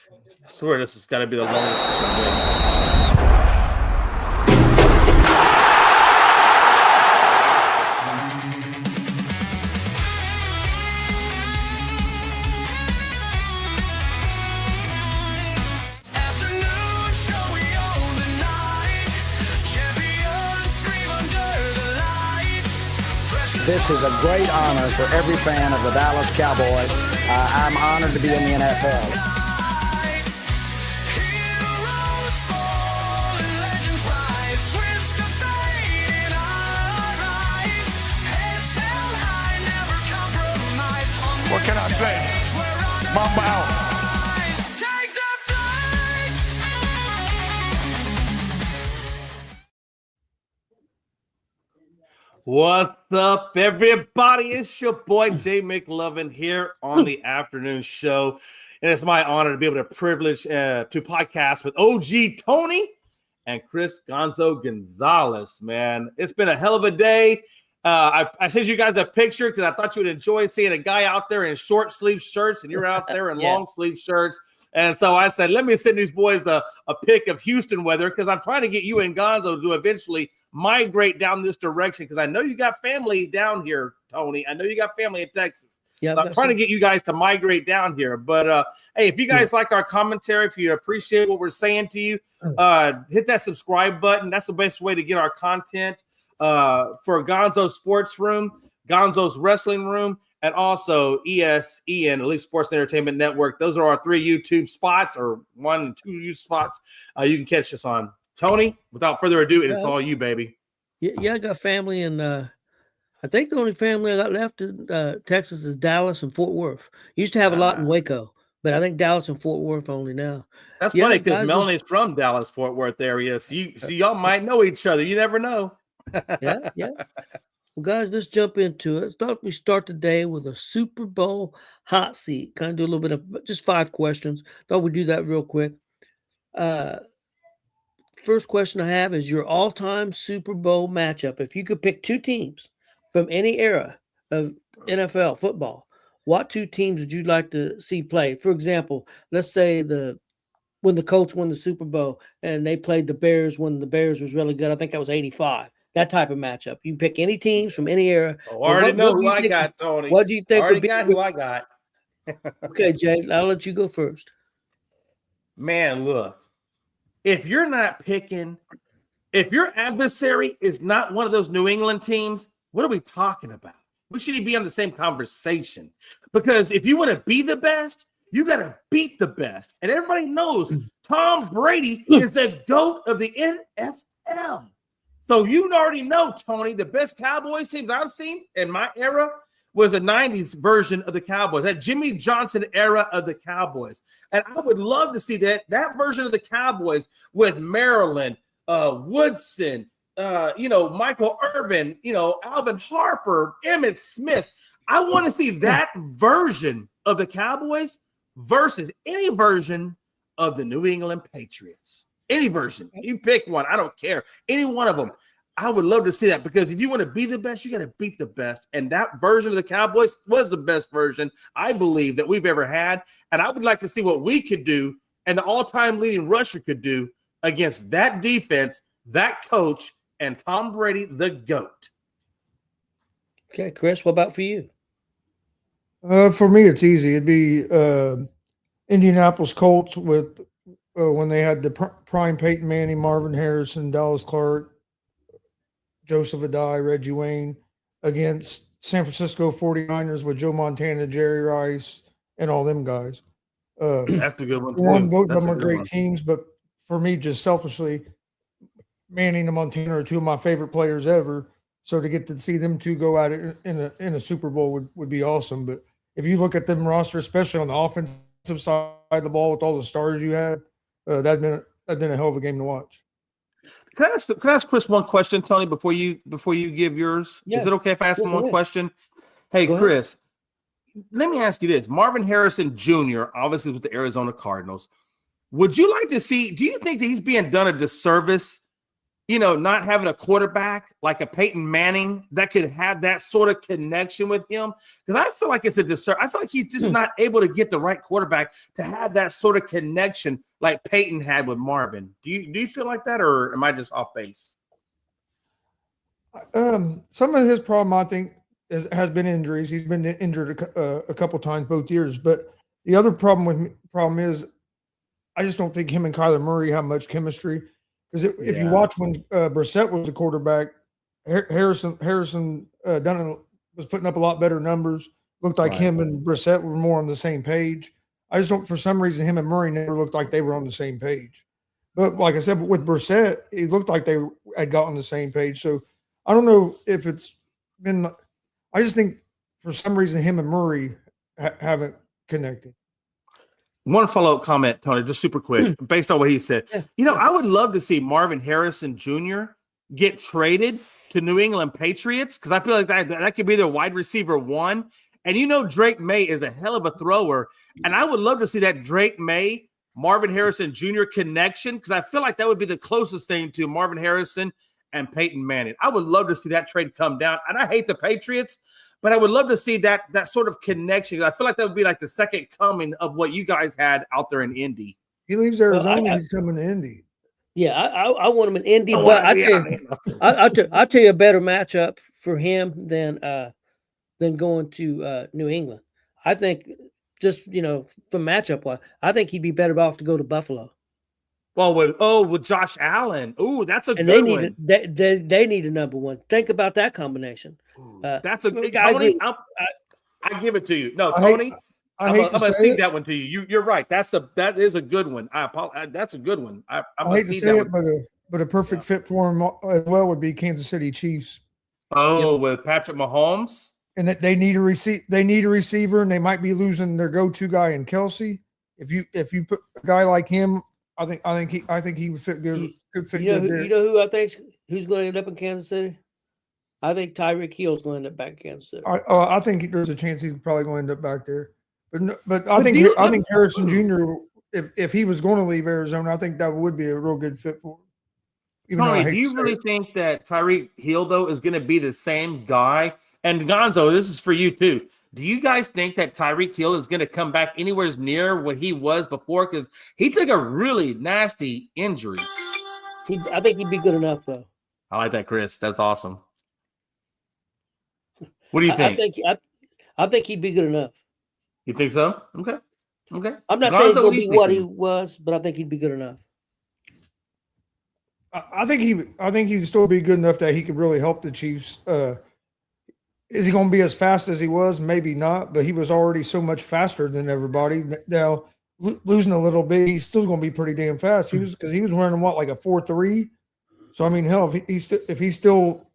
I swear this has got to be the longest wait. This is a great honor for every fan of the Dallas Cowboys. I'm honored to be in the NFL. What can I say? Mamba out. What's up, everybody? It's your boy Jay McLovin here on the afternoon show, and it's my honor to be able to privilege to podcast with OG Tony and Chris Gonzo Gonzalez. Man, it's been a hell of a day. I sent you guys a picture because I thought you would enjoy seeing a guy out there in short sleeve shirts, and you're out there in long sleeve shirts. And so I said, let me send these boys a pic of Houston weather because I'm trying to get you and Gonzo to eventually migrate down this direction because I know you got family down here, Tony. I know you got family in Texas. Yeah, so I'm trying to get you guys to migrate down here. But, hey, if you guys like our commentary, if you appreciate what we're saying to you, hit that subscribe button. That's the best way to get our content for Gonzo's Sports Room, Gonzo's Wrestling Room, and also ESEN, Elite Sports Entertainment Network. Those are our 3 YouTube spots, or 1 and 2 YouTube spots you can catch us on. Tony, without further ado, it's all you, baby. Yeah, I got family in, I think the only family I got left in Texas is Dallas and Fort Worth. Used to have a lot in Waco, but I think Dallas and Fort Worth only now. That's funny because Melanie's from Dallas, Fort Worth area. So y'all might know each other. You never know. Yeah. Well, guys, let's jump into it. We start the day with a Super Bowl hot seat. Kind of do a little bit of just 5 questions. Thought we'd do that real quick. First question I have is your all-time Super Bowl matchup. If you could pick 2 teams from any era of NFL football, what 2 teams would you like to see play? For example, let's say when the Colts won the Super Bowl and they played the Bears when the Bears was really good. I think that was 85. That type of matchup. You can pick any teams from any era. I already know who I got, Tony. What do you think? I already got who I got. Okay, Jay, I'll let you go first. Man, look, if you're not picking, if your adversary is not one of those New England teams, what are we talking about? We shouldn't be on the same conversation. Because if you want to be the best, you got to beat the best. And everybody knows Tom Brady is the GOAT of the NFL. So you already know, Tony, the best Cowboys teams I've seen in my era was a 90s version of the Cowboys, that Jimmy Johnson era of the Cowboys. And I would love to see that version of the Cowboys with Maryland, Woodson, Michael Irvin, Alvin Harper, Emmitt Smith. I want to see that version of the Cowboys versus any version of the New England Patriots. Any version. You pick one. I don't care. Any one of them. I would love to see that because if you want to be the best, you got to beat the best. And that version of the Cowboys was the best version, I believe, that we've ever had. And I would like to see what we could do and the all-time leading rusher could do against that defense, that coach, and Tom Brady, the GOAT. Okay, Chris, what about for you? For me, it's easy. It'd be Indianapolis Colts with when they had the prime Peyton Manning, Marvin Harrison, Dallas Clark, Joseph Adai, Reggie Wayne against San Francisco 49ers with Joe Montana, Jerry Rice, and all them guys. That's a good one. Both of them are great teams, but for me, just selfishly, Manning and Montana are 2 of my favorite players ever. So to get to see them 2 go at it in a Super Bowl would be awesome. But if you look at them roster, especially on the offensive side of the ball with all the stars you had, that'd been a hell of a game to watch. Can I ask Chris one question, Tony, before you give yours? Yeah. Is it okay if I ask him one question? Hey, Chris, let me ask you this. Marvin Harrison Jr., obviously with the Arizona Cardinals, would you like to see – do you think that he's being done a disservice not having a quarterback like a Peyton Manning that could have that sort of connection with him? Because I feel like it's a disservice. I feel like he's just not able to get the right quarterback to have that sort of connection like Peyton had with Marvin. Do you feel like that, or am I just off base? Some of his problem, I think, has been injuries. He's been injured a couple times both years. But the other problem is, I just don't think him and Kyler Murray have much chemistry. Because if you watch when Brissett was the quarterback, Harrison Dunn was putting up a lot better numbers. Looked like him and Brissett were more on the same page. I just don't, for some reason, him and Murray never looked like they were on the same page. But like I said, with Brissett, it looked like they had got on the same page. So I don't know if it's been. I just think for some reason him and Murray haven't connected. One follow-up comment, Tony, just super quick, based on what he said. I would love to see Marvin Harrison Jr. get traded to New England Patriots, because I feel like that could be their wide receiver one. And Drake May is a hell of a thrower. And I would love to see that Drake May, Marvin Harrison Jr. connection, because I feel like that would be the closest thing to Marvin Harrison and Peyton Manning. I would love to see that trade come down. And I hate the Patriots, but I would love to see that sort of connection. I feel like that would be like the second coming of what you guys had out there in Indy. He leaves Arizona, he's coming to Indy. Yeah, I want him in Indy, but I'll tell you a better matchup for him than going to New England. I think just from matchup wise, I think he'd be better off to go to Buffalo. Well, with Josh Allen, that's a good one. They need a number one. Think about that combination. That's a good Tony. I give it to you. No, Tony, I'm gonna see that one to you. You're right. That is a good one. I apologize. That's a good one. I hate to say it, but a perfect fit for him as well would be Kansas City Chiefs. With Patrick Mahomes, and that they need a receiver, and they might be losing their go-to guy in Kelsey. If you put a guy like him, I think he would fit good. Could fit good there. You know who I think who's going to end up in Kansas City? I think Tyreek Hill's going to end up back in Kansas City. I think there's a chance he's probably going to end up back there. But I think Harrison Jr. If he was going to leave Arizona, I think that would be a real good fit for him. Tony, do you really think that Tyreek Hill though is going to be the same guy? And Gonzo, this is for you too. Do you guys think that Tyreek Hill is going to come back anywhere near what he was before? Because he took a really nasty injury. I think he'd be good enough, though. I like that, Chris. That's awesome. What do you think? I think he'd be good enough. You think so? Okay. I'm not saying he's going to be what he was, but I think he'd be good enough. I think he'd still be good enough that he could really help the Chiefs. Is he going to be as fast as he was? Maybe not, but he was already so much faster than everybody. Now, losing a little bit, he's still going to be pretty damn fast. He was running like a 4.3. So I mean, hell, if he's still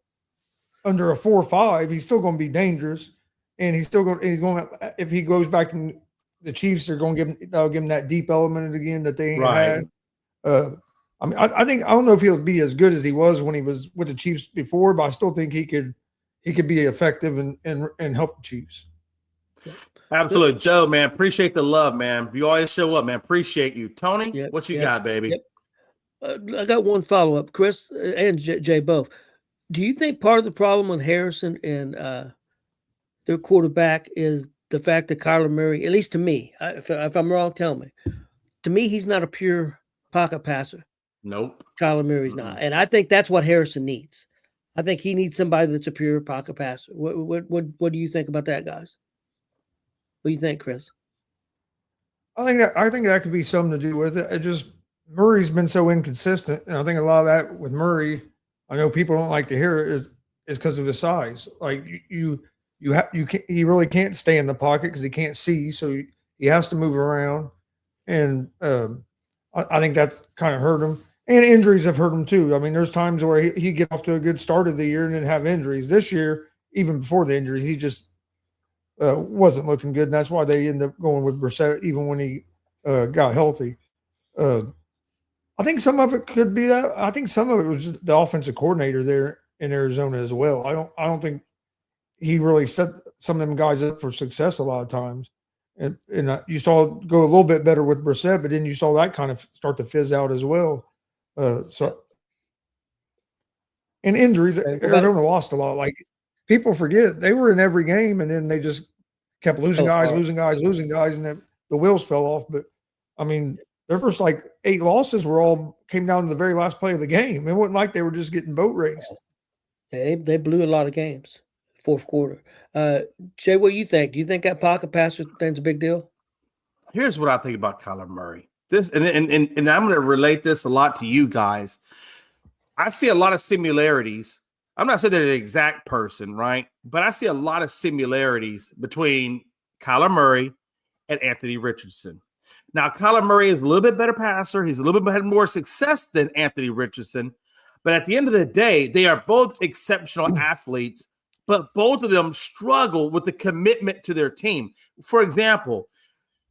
under a 4.5, he's still going to be dangerous. And if he goes back to the Chiefs, they'll give him that deep element again that they ain't had. I mean, I don't know if he'll be as good as he was when he was with the Chiefs before, but I still think he could be effective and help the Chiefs. Absolutely. Joe, man, appreciate the love, man. You always show up, man. Appreciate you. Tony, what you got, baby? I got one follow-up, Chris and Jay both. Do you think part of the problem with Harrison and their quarterback is the fact that Kyler Murray, at least to me, if I'm wrong, tell me. To me, he's not a pure pocket passer. Nope. Kyler Murray's not. And I think that's what Harrison needs. I think he needs somebody that's a pure pocket passer. What do you think about that, guys? What do you think, Chris? I think that could be something to do with it. It just Murray's been so inconsistent, and I think a lot of that with Murray, I know people don't like to hear it, is because of his size. Like he really can't stay in the pocket because he can't see, so he has to move around, and I think that's kind of hurt him. And injuries have hurt him too. I mean, there's times where he get off to a good start of the year and then have injuries. This year, even before the injuries, he just wasn't looking good, and that's why they ended up going with Brissett even when he got healthy. I think some of it could be that. I think some of it was just the offensive coordinator there in Arizona as well. I don't think he really set some of them guys up for success a lot of times. And you saw it go a little bit better with Brissett, but then you saw that kind of start to fizz out as well. So And injuries, Arizona lost a lot. Like people forget they were in every game, and then they just kept losing guys, and then the wheels fell off. But I mean, their first like 8 losses came down to the very last play of the game. It wasn't like they were just getting boat raced. They blew a lot of games, fourth quarter. Jay, what do you think? Do you think that pocket passer thing's a big deal? Here's what I think about Kyler Murray. This and I'm going to relate this a lot to you guys. I see a lot of similarities. I'm not saying they're the exact person, right? But I see a lot of similarities between Kyler Murray and Anthony Richardson. Now, Kyler Murray is a little bit better passer. He's a little bit had more success than Anthony Richardson. But at the end of the day, they are both exceptional athletes, but both of them struggle with the commitment to their team. For example,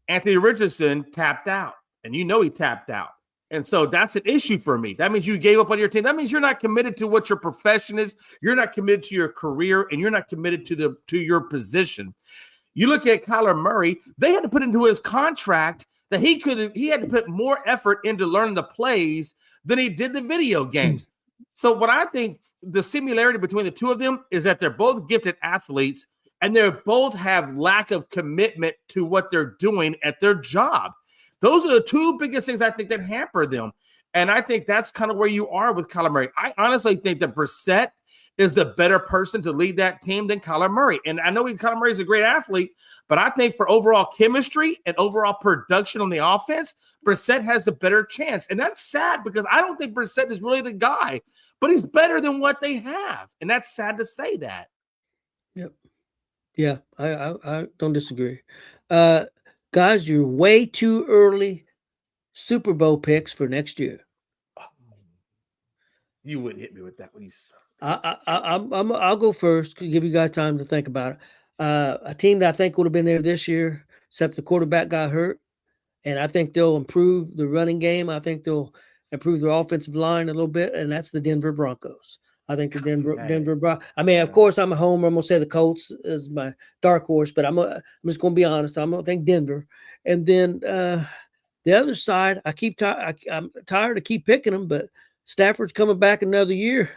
Anthony Richardson tapped out, and you know he tapped out. And so that's an issue for me. That means you gave up on your team. That means you're not committed to what your profession is. You're not committed to your career, and you're not committed to your position. You look at Kyler Murray, they had to put into his contract that he had to put more effort into learning the plays than he did the video games. So what I think the similarity between the two of them is that they're both gifted athletes, and they both have lack of commitment to what they're doing at their job. Those are the two biggest things I think that hamper them. And I think that's kind of where you are with Kyler Murray. I honestly think that Brissett is the better person to lead that team than Kyler Murray. And I know Kyler Murray is a great athlete, but I think for overall chemistry and overall production on the offense, Brissett has the better chance. And that's sad because I don't think Brissett is really the guy, but he's better than what they have. And that's sad to say that. Yep. Yeah, I don't disagree. Guys, you're way too early Super Bowl picks for next year. You wouldn't hit me with that when you suck. I'll go first to give you guys time to think about it. A team that I think would have been there this year, except the quarterback got hurt, and I think they'll improve the running game. I think they'll improve their offensive line a little bit, and that's the Denver Broncos. I think the Denver Broncos. I mean, of course, I'm a homer. I'm gonna say the Colts is my dark horse, but I'm just gonna be honest. I'm gonna think Denver, and then the other side. I'm tired of keep picking them, but Stafford's coming back another year.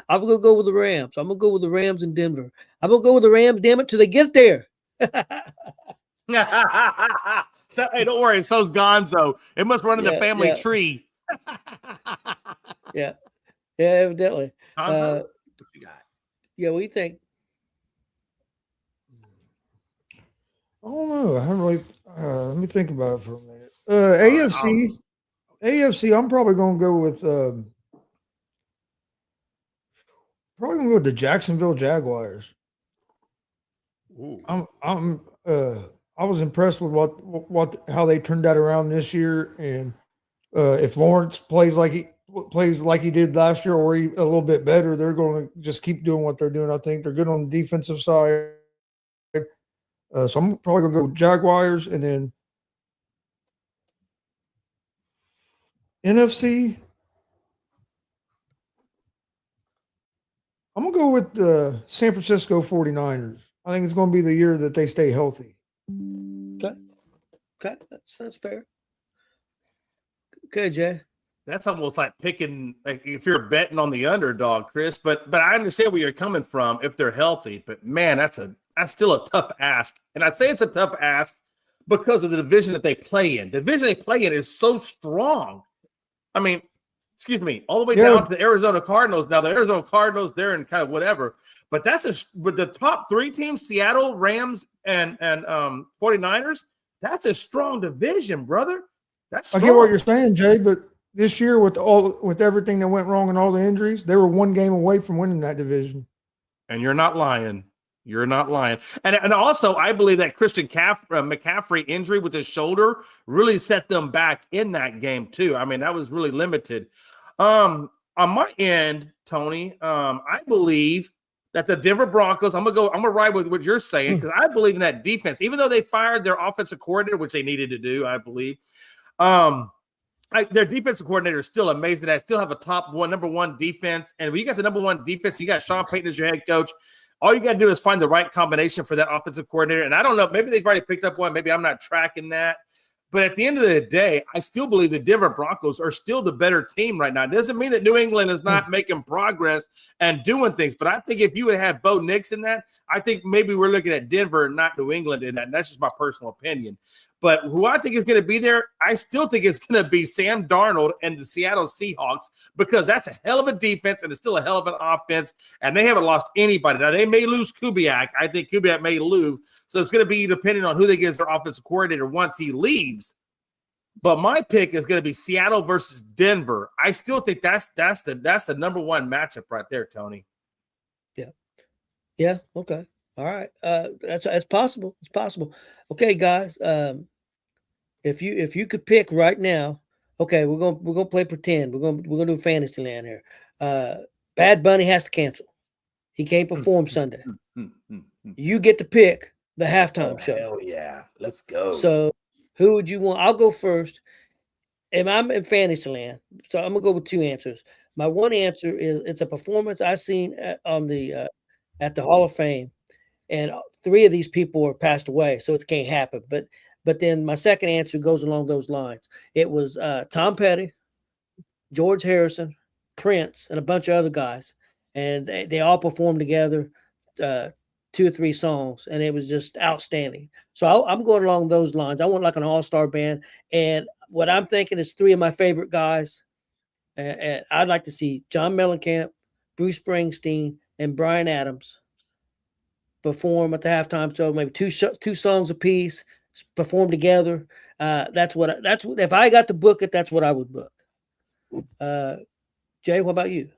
I'm going to go with the Rams. I'm going to go with the Rams in Denver. I'm going to go with the Rams, damn it, till they get there. So, hey, don't worry. So's Gonzo. It must run in the family tree. Yeah, evidently. What you got? Yeah, what do you think? I don't know. I haven't really. Let me think about it for a minute. AFC. I'm probably going to go with. Probably going to go with the Jacksonville Jaguars. Ooh. I was impressed with how they turned that around this year, and if Lawrence plays like he did last year, or a little bit better, they're going to just keep doing what they're doing. I think they're good on the defensive side. So I'm probably going to go with Jaguars, and then NFC. I'm going to go with the San Francisco 49ers. I think it's going to be the year that they stay healthy. Okay, that's fair. Okay, Jay. That's almost like picking, like if you're betting on the underdog, Chris. But I understand where you're coming from if they're healthy. But man, that's still a tough ask. And I say it's a tough ask because of the division that they play in. The division they play in is so strong. I mean, excuse me, all the way down to the Arizona Cardinals. Now, the Arizona Cardinals, they're in kind of whatever. But with the top 3 teams, Seattle, Rams, and 49ers, that's a strong division, brother. That's strong. I get what you're saying, Jay, but this year with everything that went wrong and all the injuries, they were 1 game away from winning that division. And you're not lying. You're not lying. And also, I believe that Christian McCaffrey injury with his shoulder really set them back in that game, too. I mean, that was really limited. On my end, Tony, I believe that the Denver Broncos, I'm gonna ride with what you're saying, because I believe in that defense. Even though they fired their offensive coordinator, which they needed to do, I believe. Their defensive coordinator is still amazing. They still have a number one defense. And when you got the number one defense, you got Sean Payton as your head coach. All you got to do is find the right combination for that offensive coordinator. And I don't know, maybe they've already picked up one. Maybe I'm not tracking that. But at the end of the day, I still believe the Denver Broncos are still the better team right now. It doesn't mean that New England is not making progress and doing things. But I think if you would have Bo Nix in that, I think maybe we're looking at Denver and not New England in that. And that's just my personal opinion. But who I think is going to be there, I still think it's going to be Sam Darnold and the Seattle Seahawks, because that's a hell of a defense and it's still a hell of an offense, and they haven't lost anybody. Now, they may lose Kubiak. I think Kubiak may lose. So it's going to be depending on who they get as their offensive coordinator once he leaves. But my pick is going to be Seattle versus Denver. I still think that's the number one matchup right there, Tony. Yeah. Okay. All right. That's possible. It's possible. Okay, guys. If you could pick right now, okay, we're gonna play pretend. We're gonna do Fantasyland here. Bad Bunny has to cancel. He can't perform Sunday. You get to pick the halftime show. Hell yeah. Let's go. So who would you want? I'll go first. And I'm in Fantasyland, so I'm gonna go with two answers. My one answer is it's a performance I seen at the Hall of Fame. And three of these people are passed away, so it can't happen. But then my second answer goes along those lines. It was Tom Petty, George Harrison, Prince, and a bunch of other guys. And they all performed together 2 or 3 songs, and it was just outstanding. So I'm going along those lines. I want like an all-star band. And what I'm thinking is 3 of my favorite guys. And I'd like to see John Mellencamp, Bruce Springsteen, and Bryan Adams perform at the halftime show, maybe two songs apiece, perform together. That's what if I got to book it, that's what I would book. Jay, what about you?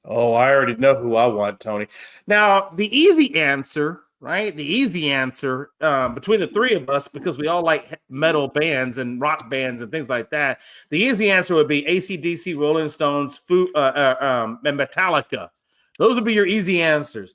Oh, I already know who I want, Tony. Now, the easy answer, right? The easy answer between the 3 of us, because we all like metal bands and rock bands and things like that. The easy answer would be AC/DC, Rolling Stones, and Metallica. Those would be your easy answers.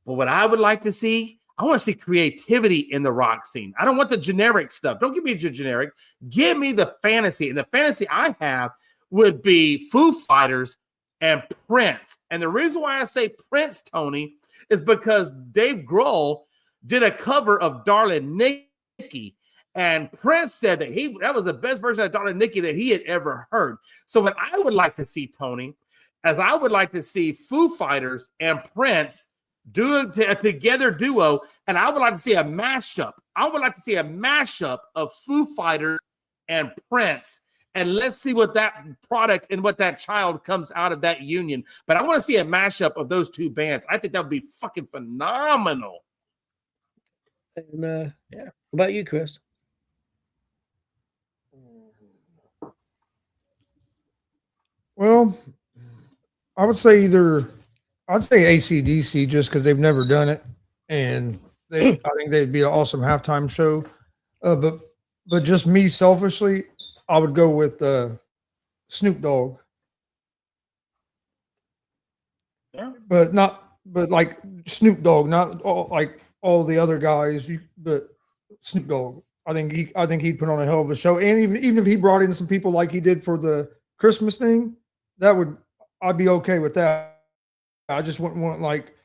But what I would like to see, I want to see creativity in the rock scene. I don't want the generic stuff. Don't give me your generic. Give me the fantasy. And the fantasy I have would be Foo Fighters and Prince. And the reason why I say Prince, Tony, is because Dave Grohl did a cover of Darling Nikki. And Prince said that was the best version of Darling Nikki that he had ever heard. So what I would like to see, Tony, is I would like to see Foo Fighters and Prince do a together duo, and I would like to see a mashup. I would like to see a mashup of Foo Fighters and Prince, and let's see what that product and what that child comes out of that union. But I want to see a mashup of those 2 bands. I think that would be fucking phenomenal. And yeah, what about you, Chris? Well, I would say I'd say AC/DC just because they've never done it, and I think they'd be an awesome halftime show. But just me selfishly, I would go with Snoop Dogg. Yeah. But like Snoop Dogg, not all the other guys, but Snoop Dogg. I think he'd put on a hell of a show, and even if he brought in some people like he did for the Christmas thing, I'd be okay with that. I just wouldn't want like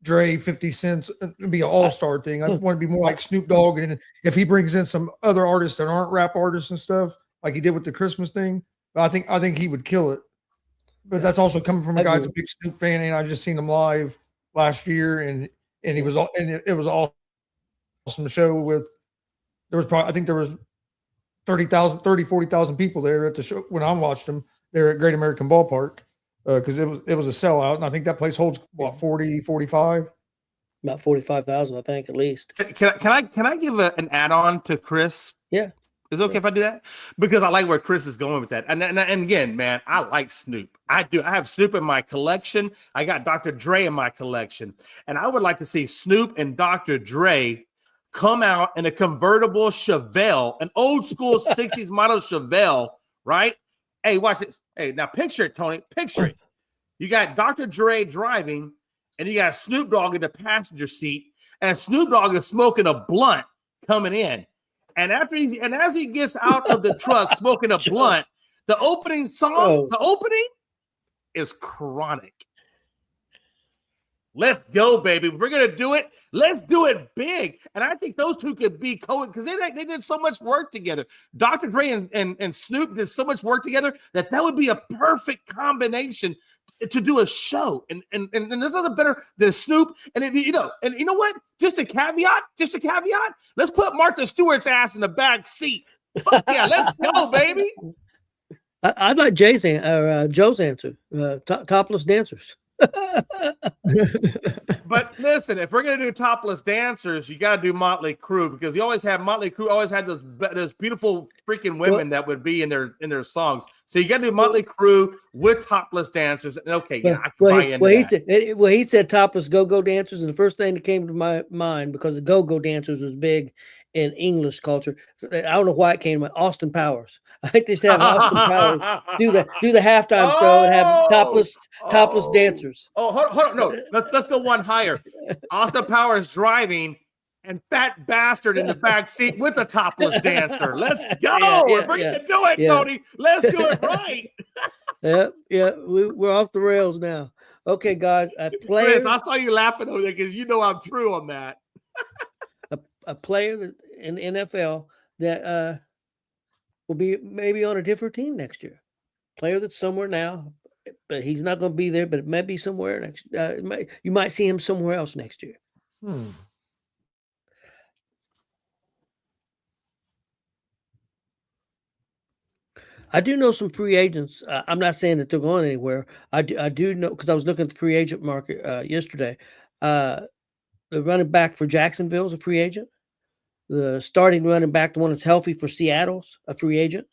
Dre, 50 Cent, it'd be an all-star thing. I want to be more like Snoop Dogg, and if he brings in some other artists that aren't rap artists and stuff, like he did with the Christmas thing, I think he would kill it. But that's also coming from a guy that's a big Snoop fan, and I just seen him live last year, and it was an awesome show. There was 40,000 people there at the show when I watched him there at Great American Ballpark. Because it was a sellout, and I think that place holds what 40, 45, about 45,000, I think, at least. Can I give an add-on to Chris? Yeah, is it okay if I do that? Because I like where Chris is going with that. And again, man, I like Snoop. I do. I have Snoop in my collection. I got Dr. Dre in my collection, and I would like to see Snoop and Dr. Dre come out in a convertible Chevelle, an old school 60s model Chevelle, right? Hey, watch this. Hey, now picture it, Tony. Picture it. You got Dr. Dre driving, and you got Snoop Dogg in the passenger seat, and Snoop Dogg is smoking a blunt coming in. And as he gets out of the truck smoking a blunt, the opening song, the opening is Chronic. Let's go, baby. If we're gonna do it, let's do it big. And I think those two could be because they did so much work together. Dr. Dre and Snoop did so much work together that would be a perfect combination to do a show. And there's nothing better than Snoop. And you know what? Just a caveat. Let's put Martha Stewart's ass in the back seat. Fuck yeah, let's go, baby. I'd like Joe's answer. Topless dancers. But listen, if we're gonna do topless dancers, you gotta do Motley Crue because you always have Motley Crue always had those beautiful freaking women that would be in their songs. So you gotta do Motley Crue with topless dancers. And okay, yeah, I can buy into that. He said topless go-go dancers, and the first thing that came to my mind because the go-go dancers was big in English culture. I don't know why it came to mind. Austin Powers. I think they should have Austin Powers do the halftime show and have topless dancers. Oh, hold on. No, let's go one higher. Austin Powers driving and Fat Bastard in the back seat with a topless dancer. Let's go. If we're gonna do it, Cody, let's do it right. We're off the rails now. Okay, guys. Chris, I saw you laughing over there because you know I'm true on that. A player that in the NFL that will be maybe on a different team next year. Player that's somewhere now, but he's not going to be there. But it may be somewhere next. You might see him somewhere else next year. I do know some free agents. I'm not saying that they're going anywhere. I do know because I was looking at the free agent market yesterday. The running back for Jacksonville is a free agent. The starting running back, the one that's healthy for Seattle's a free agent.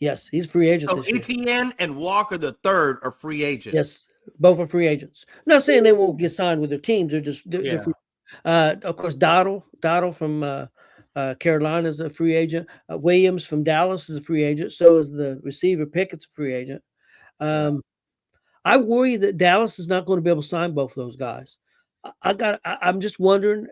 Yes, he's a free agent. So ETN and Walker the third are free agents. Yes, both are free agents. I'm not saying they won't get signed with their teams. They're free. Of course, Dottle from Carolina is a free agent. Williams from Dallas is a free agent. So is the receiver Pickett's a free agent. I worry that Dallas is not going to be able to sign both of those guys. I'm just wondering.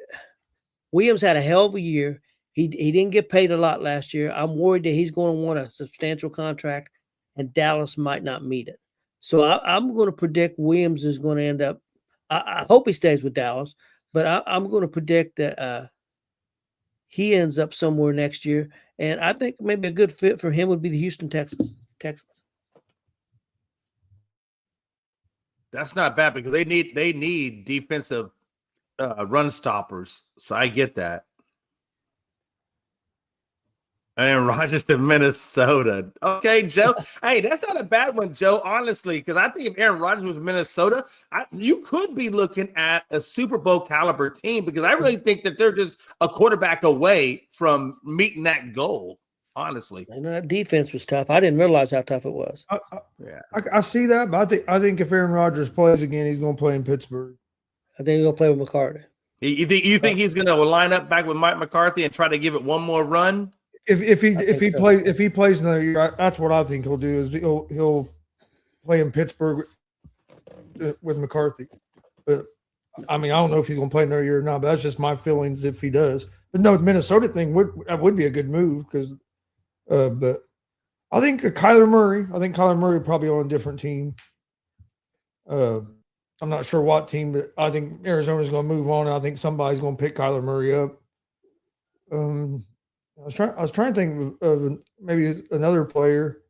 Williams had a hell of a year. He didn't get paid a lot last year. I'm worried that he's going to want a substantial contract, and Dallas might not meet it. So I'm going to predict Williams is going to end up. I hope he stays with Dallas, but I'm going to predict that he ends up somewhere next year. And I think maybe a good fit for him would be the Houston Texans. That's not bad because they need defensive run stoppers. So I get that. And Rodgers to Minnesota. Okay, Joe. Hey, that's not a bad one, Joe, honestly, because I think if Aaron Rodgers was Minnesota, you could be looking at a Super Bowl caliber team because I really think that they're just a quarterback away from meeting that goal, honestly. I know that defense was tough. I didn't realize how tough it was. I see that, but I think if Aaron Rodgers plays again, he's going to play in Pittsburgh. I think he's going to play with McCarthy. You think he's going to line up back with Mike McCarthy and try to give it one more run? If he plays another year, that's what I think he'll do. Is he'll play in Pittsburgh with McCarthy. But I mean, I don't know if he's going to play another year or not. But that's just my feelings if he does. But no, the Minnesota thing would be a good move because. But I think Kyler Murray. I think Kyler Murray probably on a different team. I'm not sure what team, but I think Arizona's going to move on. And I think somebody's going to pick Kyler Murray up. I was trying to think of maybe another player.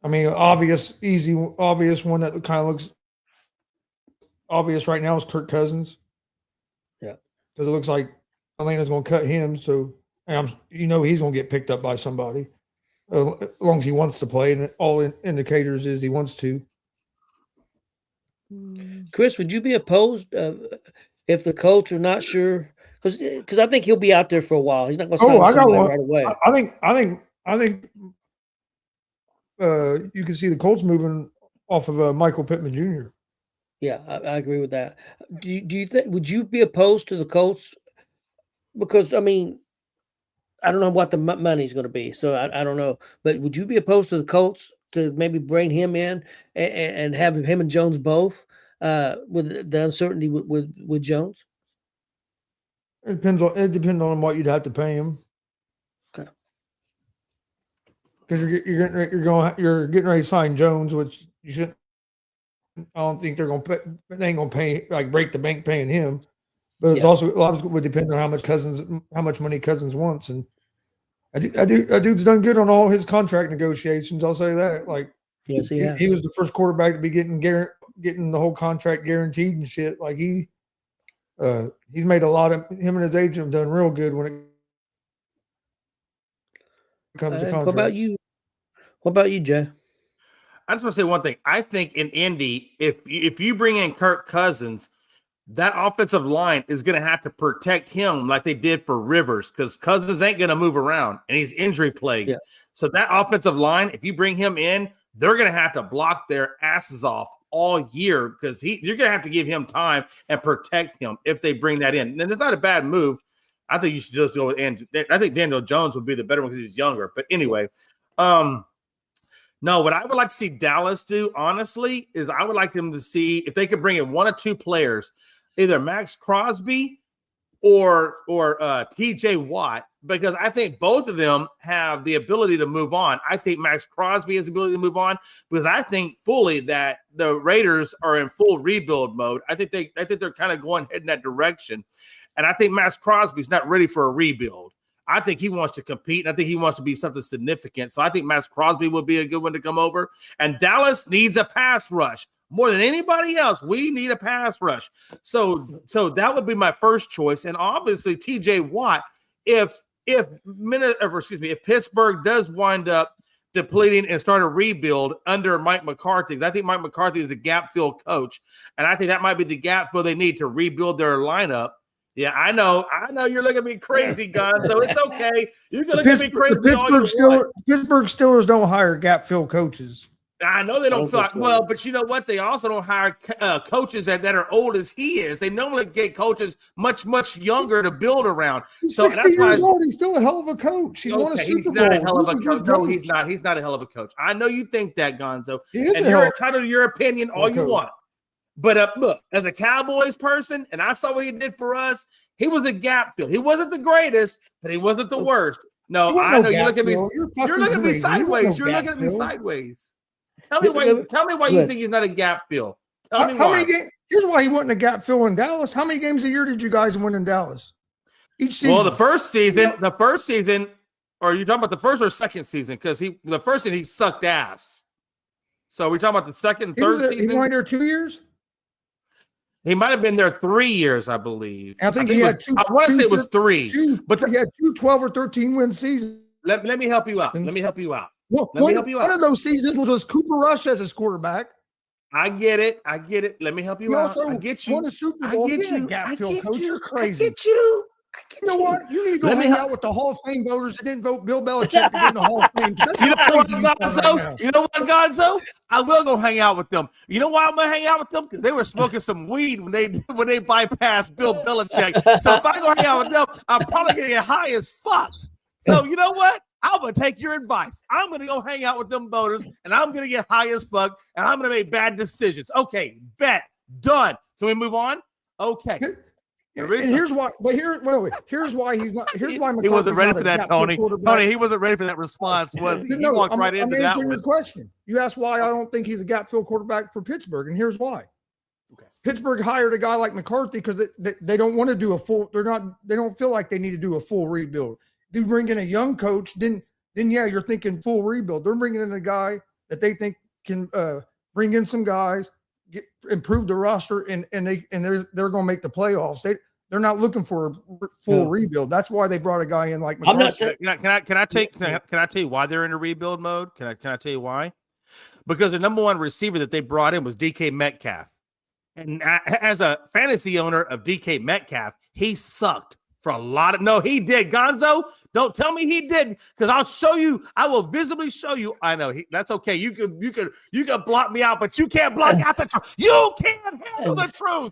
I mean, obvious one that kind of looks obvious right now is Kirk Cousins. Yeah, because it looks like Atlanta's going to cut him. So he's going to get picked up by somebody as long as he wants to play, and all indicators is he wants to. Chris, would you be opposed if the Colts are not sure? Because I think he'll be out there for a while. He's not going to sign somebody right away. I think you can see the Colts moving off of Michael Pittman Jr. Yeah, I agree with that. Do you think? Would you be opposed to the Colts? Because I mean, I don't know what the money's going to be, so I don't know. But would you be opposed to the Colts to maybe bring him in and have him and Jones both with the uncertainty with Jones? It depends on what you'd have to pay him. Okay. Because you're getting ready to sign Jones, which you shouldn't. I don't think they ain't gonna pay like break the bank paying him. But it's Yeah. also a lot of it would depend on how much money Cousins wants. And that dude's done good on all his contract negotiations. I'll say that. Like, Yes, he has. he was the first quarterback to be getting the whole contract guaranteed and shit. Like he's made a lot of him and his agent have done real good when it comes to contracts. What about you, Jay? I just want to say one thing. I think in Indy, if you bring in Kirk Cousins, that offensive line is going to have to protect him like they did for Rivers, because Cousins ain't going to move around and he's injury plagued. Yeah. So that offensive line, if you bring him in, they're going to have to block their asses off all year, because you're going to have to give him time and protect him if they bring that in. And it's not a bad move. I think you should just go with Andrew. I think Daniel Jones would be the better one because he's younger. But anyway, no, what I would like to see Dallas do, honestly, is I would like them to see if they could bring in one or two players, either Max Crosby or TJ Watt, because I think both of them have the ability to move on. I think Max Crosby has the ability to move on because I think fully that the Raiders are in full rebuild mode. I think they're kind of going head in that direction. And I think Max Crosby's not ready for a rebuild. I think he wants to compete, and I think he wants to be something significant. So I think Max Crosby would be a good one to come over. And Dallas needs a pass rush. More than anybody else, we need a pass rush. So that would be my first choice. And obviously, TJ Watt, if Pittsburgh does wind up depleting and start a rebuild under Mike McCarthy, I think Mike McCarthy is a gap fill coach. And I think that might be the gap fill they need to rebuild their Uh, lineup. Yeah, I know you're looking at me crazy, Gon. So it's okay. You can look at me crazy. Pittsburgh Steelers don't hire gap fill coaches. I know they don't feel like, well, but you know what? They also don't hire coaches that are old as he is. They normally get coaches much, much younger to build around. He's So 60 that's why years old. He's still a hell of a coach. He won a Super he's Bowl. not a hell of a He's good coach. No, he's not. He's not a hell of a coach. I know you think that, Gonzo. He is And a you're hell entitled to your opinion all you want. But look, as a Cowboys person, and I saw what he did for us, he was a gap fill. He wasn't the greatest, but he wasn't the worst. No, I know you look at me. You're looking at me sideways. You're looking at me sideways. Tell me why you think he's not a gap fill. Tell me why. Here's why he wasn't a gap fill in Dallas. How many games a year did you guys win in Dallas? Each season. Well, the first season, or are you talking about the first or second season? Because the first season he sucked ass. So we're talking about the second and third season. He went there 2 years? He might have been there 3 years, I believe. I think he had two. I want to say it was three. But he had 12 or 13 win seasons. Let me help you out. Let me help you out. Well, one of those seasons was Cooper Rush as his quarterback. I get it. Let me help you out. I get you. Won a Super Bowl. I get you. Gap fill coach. You're crazy. I get you. You know what? You need to go hang out with the Hall of Fame voters that didn't vote Bill Belichick to get in the Hall of Fame. You know what, Gonzo? I will go hang out with them. You know why I'm gonna hang out with them? Because they were smoking some weed when they bypassed Bill Belichick. So if I go hang out with them, I'm probably gonna get high as fuck. So you know what? I'm gonna take your advice. I'm gonna go hang out with them voters, and I'm gonna get high as fuck, and I'm gonna make bad decisions. Okay, bet done. Can we move on? Okay. And here's why. But here's why he's not. Here's why he wasn't ready for that, Tony. Tony, he wasn't ready for that response, was he? He walked right into that one. I'm answering your question. You asked why I don't think he's a gap fill quarterback for Pittsburgh, and here's why. Okay. Pittsburgh hired a guy like McCarthy because they don't want to do a full. They don't feel like they need to do a full rebuild. They bring in a young coach, then yeah, you're thinking full rebuild. They're bringing in a guy that they think can bring in some guys. Improve the roster and they're going to make the playoffs. They're not looking for a full rebuild. That's why they brought a guy in like McCarthy. I'm not saying, can I tell you why they're in a rebuild mode? Can I tell you why? Because the number one receiver that they brought in was DK Metcalf, and as a fantasy owner of DK Metcalf, he sucked for a lot of. No, he did. Gonzo, don't tell me he didn't, because I'll show you. I will visibly show you. I know that's okay. You can block me out, but you can't block out the truth. You can't handle the truth.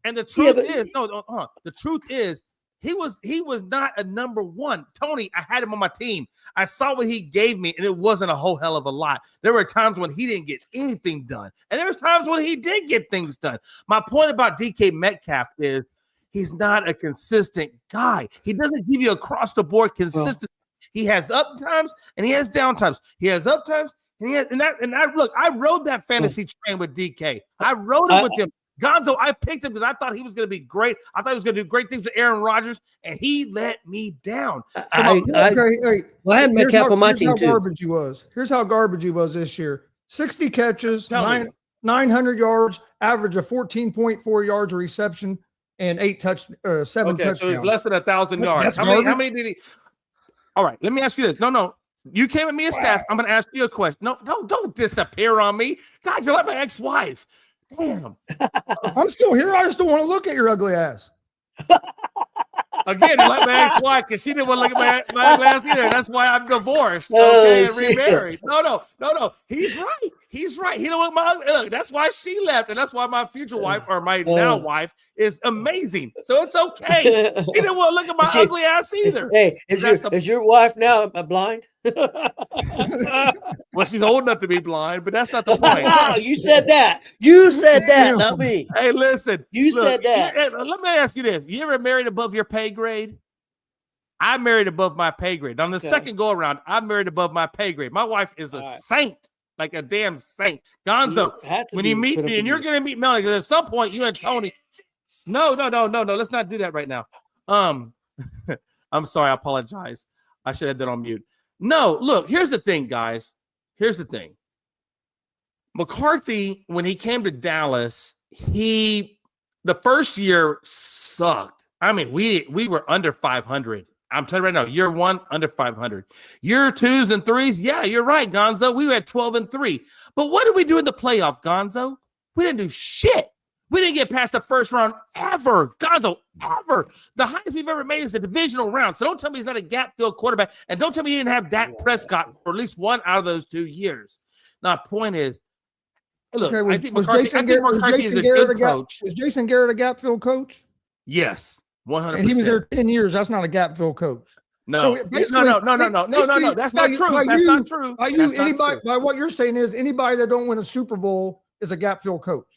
And the truth the truth is he was not a number one. Tony, I had him on my team. I saw what he gave me, and it wasn't a whole hell of a lot. There were times when he didn't get anything done, and there was times when he did get things done. My point about DK Metcalf is he's not a consistent guy. He doesn't give you across the board consistency. He has up times and he has down times. He has up times. And I look, I rode that fantasy train with DK. I rode it with him. Gonzo, I picked him because I thought he was going to be great. I thought he was going to do great things with Aaron Rodgers, and he let me down. Hey, I had Metcalf on my team too. Here's how garbage he was this year. 60 catches, 900 yards, average of 14.4 yards of reception, and 7 touchdowns. So he's less than 1,000 yards. How many did he? All right, let me ask you this. No. You came at me as staff. I'm going to ask you a question. No, don't disappear on me. God, you're like my ex-wife. Damn. I'm still here. I just don't want to look at your ugly ass. Again, you're like my ex-wife because she didn't want to look at my ugly ass either. That's why I'm divorced. Okay, and remarried. No. He's right. He's right. He don't want my ugly. Look, that's why she left, and that's why my future wife or my now wife is amazing. So it's okay. He didn't want to look at my ugly ass either. Hey, is your wife now blind? Well, she's old enough to be blind, but that's not the point. No, you said that. You said that, not me. Hey, listen. You said that. Let me ask you this. You ever married above your pay grade? I married above my pay grade. On the second go around, I married above my pay grade. My wife is a saint, like a damn saint. Gonzo, when you meet me, and you're going to meet Melanie, because at some point you and Tony. No. Let's not do that right now. I'm sorry. I apologize. I should have that on mute. No, look, here's the thing, guys. Here's the thing. McCarthy, when he came to Dallas, the first year sucked. I mean, we were under 500. I'm telling you right now, year one, under 500. Year twos and threes, yeah, you're right, Gonzo. We were at 12-3. But what did we do in the playoff, Gonzo? We didn't do shit. We didn't get past the first round ever, Gonzo, ever. The highest we've ever made is a divisional round. So don't tell me he's not a gap-filled quarterback, and don't tell me he didn't have Dak Prescott for at least one out of those 2 years. Now, point is, look, I think McCarthy is a good coach. Was Jason Garrett a gap-filled coach? Yes, 100%. And he was there 10 years. That's not a gap-filled coach. No, no. That's not true. That's not true. By what you're saying is anybody that don't win a Super Bowl is a gap-filled coach.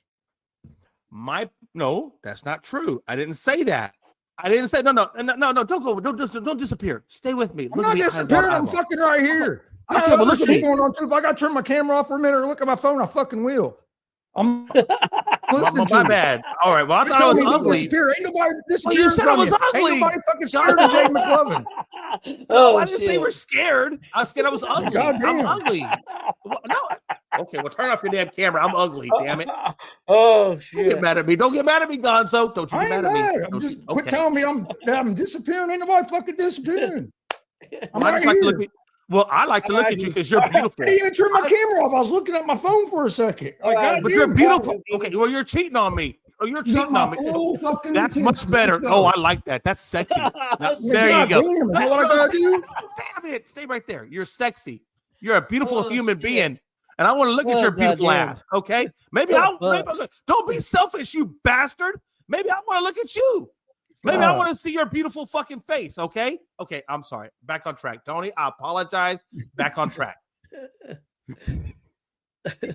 No, that's not true. I didn't say that. I didn't say no. Don't go. Don't disappear. Stay with me. I'm not disappearing. I'm fucking right here. Okay, but look at me. Going on too. If I got to turn my camera off for a minute or look at my phone, I fucking will. I'm listening to my bad. All right. Well, I thought I was ugly. Ain't nobody disappearing. Well, you said I was ugly. Ain't nobody fucking scared of Jay McClellan. I didn't say we're scared. I said I was ugly. I'm ugly. No. Okay, well, turn off your damn camera. I'm ugly, damn it. Oh, shit. Don't get mad at me. Don't get mad at me, Gonzo. Don't you get mad at me. Quit telling me I'm disappearing. Ain't nobody fucking disappearing. I like to look at you because you're beautiful. I didn't even turn my camera off. I was looking at my phone for a second. But you're beautiful. Okay, well, you're cheating on me. Oh, you're cheating on me. That's much better. Oh, I like that. That's sexy. There you go. Damn, is that what I gotta do? Damn it. Stay right there. You're sexy. You're a beautiful human being. And I want to look at your beautiful ass, okay? Maybe don't be selfish, you bastard. Maybe I want to look at you. Maybe I want to see your beautiful fucking face, okay? Okay, I'm sorry. Back on track. Tony, I apologize. Back on track.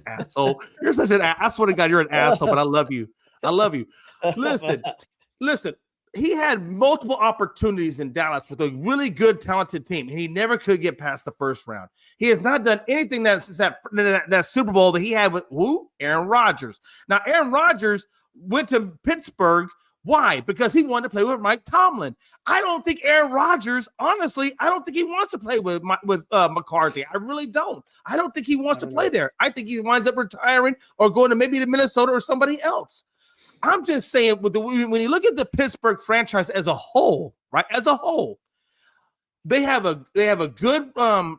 Asshole. You're such an I swear to God, you're an asshole, but I love you. I love you. Listen. He had multiple opportunities in Dallas with a really good, talented team, and he never could get past the first round. He has not done anything that Super Bowl that he had with Aaron Rodgers. Now, Aaron Rodgers went to Pittsburgh. Why? Because he wanted to play with Mike Tomlin. I don't think Aaron Rodgers, honestly, I don't think he wants to play with McCarthy. I really don't. I don't think he wants to play there. I think he winds up retiring or going to maybe to Minnesota or somebody else. I'm just saying, when you look at the Pittsburgh franchise as a whole, right? As a whole, they have a good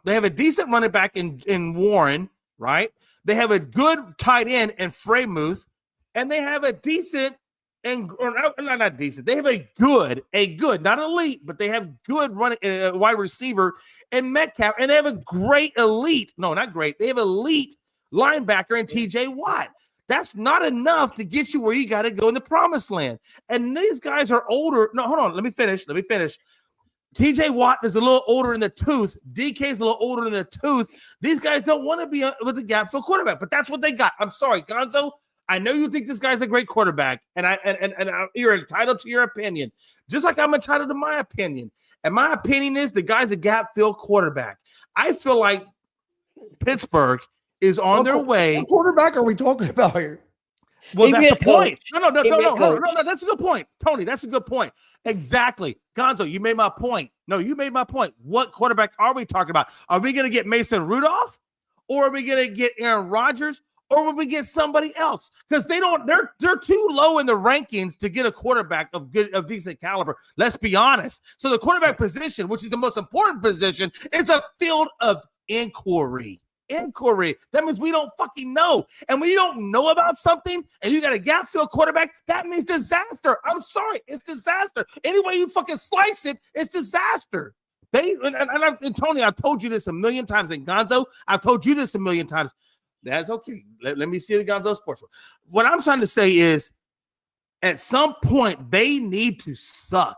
they have a decent running back in Warren, right? They have a good tight end in Fremuth, and they have a decent not decent. They have a good, not elite, but they have good running wide receiver in Metcalf, and they have a great elite. No, not great. They have elite linebacker in TJ Watt. That's not enough to get you where you got to go in the promised land. And these guys are older. No, hold on. Let me finish. TJ Watt is a little older in the tooth. DK is a little older in the tooth. These guys don't want to be with a gap fill quarterback, but that's what they got. I'm sorry, Gonzo. I know you think this guy's a great quarterback, and you're entitled to your opinion, just like I'm entitled to my opinion. And my opinion is the guy's a gap fill quarterback. I feel like Pittsburgh is on their way. What quarterback are we talking about here? Well, He that's the meant point. coach. No, He meant coach. that's a good point. Tony, that's a good point. Exactly. Gonzo, you made my point. No, you made my point. What quarterback are we talking about? Are we going to get Mason Rudolph? Or are we going to get Aaron Rodgers? Or will we get somebody else? Because they're too low in the rankings to get a quarterback of decent caliber. Let's be honest. So the quarterback position, which is the most important position, is a field of inquiry. That means we don't fucking know. And when you don't know about something and you got a gap field quarterback, that means disaster. I'm sorry, it's disaster. Any way you fucking slice it, it's disaster. And Tony, I've told you this a million times. And Gonzo, I've told you this a million times. That's okay. Let me see the Gonzo Sports. What I'm trying to say is, at some point, they need to suck.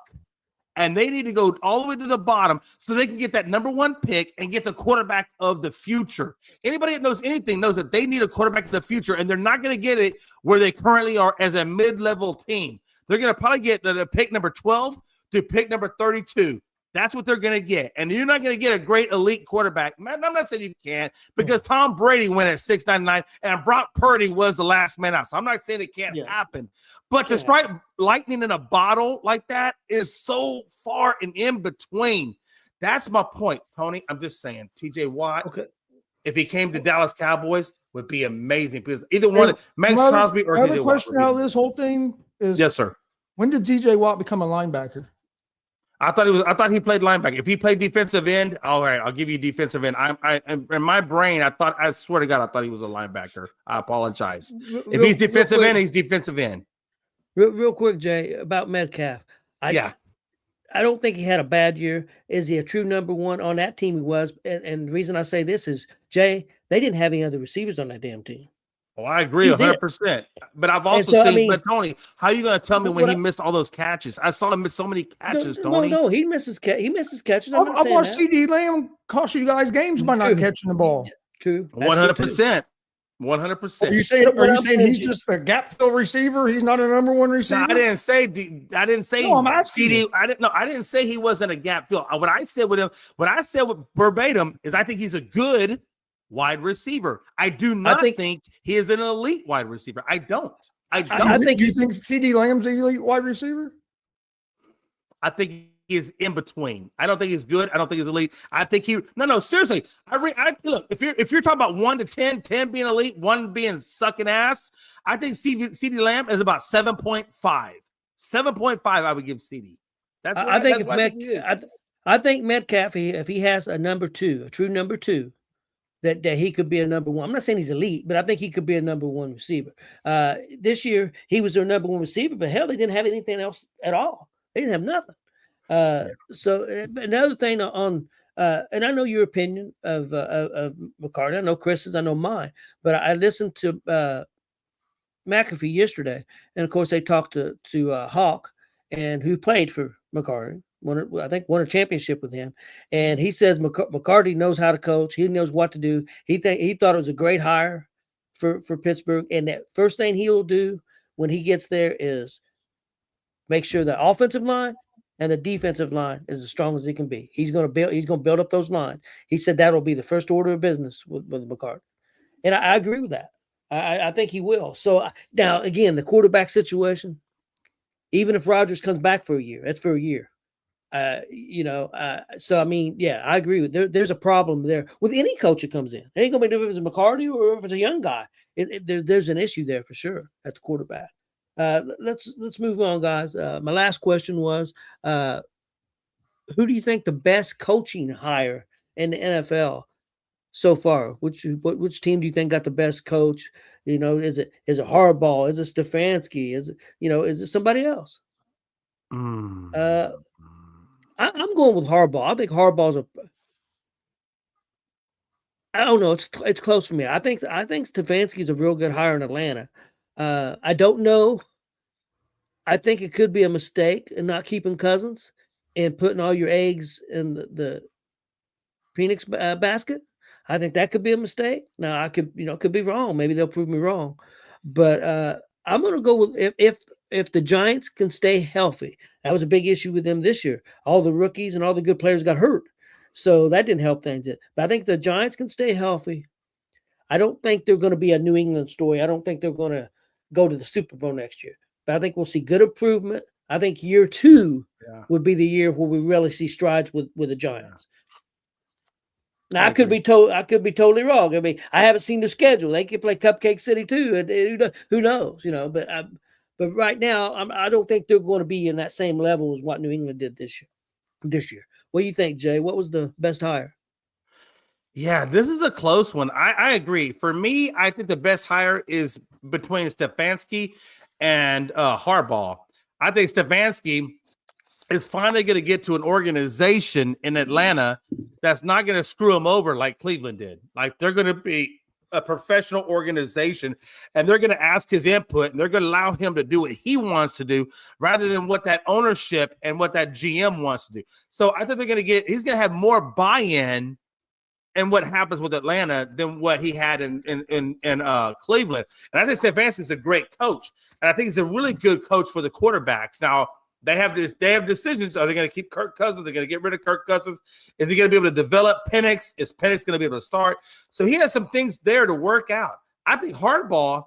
And they need to go all the way to the bottom so they can get that number one pick and get the quarterback of the future. Anybody that knows anything knows that they need a quarterback of the future, and they're not going to get it where they currently are as a mid-level team. They're going to probably get the pick number 12 to pick number 32. That's what they're going to get. And you're not going to get a great elite quarterback. Man, I'm not saying you can, because Tom Brady went at 6'99", and Brock Purdy was the last man out. So I'm not saying it can't happen. But to strike lightning in a bottle like that is so far and in between. That's my point, Tony. I'm just saying, TJ Watt, if he came to Dallas Cowboys, would be amazing, because either one, Max Crosby or TJ Watt. Another question out of this whole thing is, yes, sir. When did TJ Watt become a linebacker? I thought he played linebacker. If he played defensive end, all right, I'll give you defensive end. In my brain, I swear to God, I thought he was a linebacker. I apologize. If he's defensive end, he's defensive end. Real quick, Jay, about Metcalf. I don't think he had a bad year. Is he a true number one on that team? He was. And the reason I say this is, Jay, they didn't have any other receivers on that damn team. Oh, I agree 100%. But I've also seen, but Tony, how are you going to tell me when he missed all those catches? I saw him miss so many catches, Tony. No, he misses catches. I've watched CD Lamb cost you guys games by not catching the ball. True. 100%. 100%. Are you saying he's just a gap fill receiver? He's not a number one receiver? No, I didn't say No, I'm asking CD. you. I didn't say he wasn't a gap fill. What I said with verbatim is, I think he's a good wide receiver. I do not think he is an elite wide receiver. I don't. I think you think CD Lamb's an elite wide receiver? I think he is in between. I don't think he's good. I don't think he's elite. I think seriously. Look, if you're talking about 1 to 10, 10 being elite, 1 being sucking ass, I think CD Lamb is about 7.5. 7.5 I would give CD. I think Metcalf, if he has a number 2, a true number 2, that he could be a number one. I'm not saying he's elite, but I think he could be a number one receiver. This year, he was their number one receiver, but hell, they didn't have anything else at all. They didn't have nothing. So another thing on, and I know your opinion of McCartney. I know Chris's, I know mine, but I listened to McAfee yesterday, and of course they talked to Hawk, and who played for McCartney. I think won a championship with him, and he says McCarthy knows how to coach. He knows what to do. He thought it was a great hire for Pittsburgh, and that first thing he will do when he gets there is make sure the offensive line and the defensive line is as strong as it can be. He's going to build up those lines. He said that will be the first order of business with McCarthy, and I agree with that. I think he will. So now again, the quarterback situation. Even if Rodgers comes back for a year, that's for a year. So I mean, yeah, I agree with there's a problem there with any coach that comes in. It ain't gonna be different if it's McCarthy or if it's a young guy. There's an issue there for sure at the quarterback. Let's move on, guys. My last question was, who do you think the best coaching hire in the NFL so far? Which team do you think got the best coach? Is it Harbaugh? Is it Stefanski? Is it somebody else? I'm going with Harbaugh. I think Harbaugh's I don't know. It's close for me. I think Stefanski's a real good hire in Atlanta. I don't know. I think it could be a mistake in not keeping Cousins and putting all your eggs in the Phoenix basket. I think that could be a mistake. Now I could be wrong. Maybe they'll prove me wrong, but I'm going to go with if the Giants can stay healthy. That was a big issue with them this year. All the rookies and all the good players got hurt, so that didn't help things. But I think the Giants can stay healthy. I don't think they're going to be a New England story. I don't think they're going to go to the Super Bowl next year. But I think we'll see good improvement. I think year 2 would be the year where we really see strides with the Giants. Now I could be totally wrong. I mean, I haven't seen the schedule. They could play Cupcake City too, and who knows? But right now, I don't think they're going to be in that same level as what New England did this year. What do you think, Jay? What was the best hire? Yeah, this is a close one. I agree. For me, I think the best hire is between Stefanski and Harbaugh. I think Stefanski is finally going to get to an organization in Atlanta that's not going to screw him over like Cleveland did. Like, they're going to be a professional organization, and they're going to ask his input, and they're going to allow him to do what he wants to do rather than what that ownership and what that GM wants to do. So I think he's going to have more buy-in and what happens with Atlanta than what he had in Cleveland. And I think Stefanski is a great coach, and I think he's a really good coach for the quarterbacks. Now, they have decisions. Are they going to keep Kirk Cousins? They're going to get rid of Kirk Cousins. Is he going to be able to develop Penix? Is Penix going to be able to start? So he has some things there to work out. I think Harbaugh,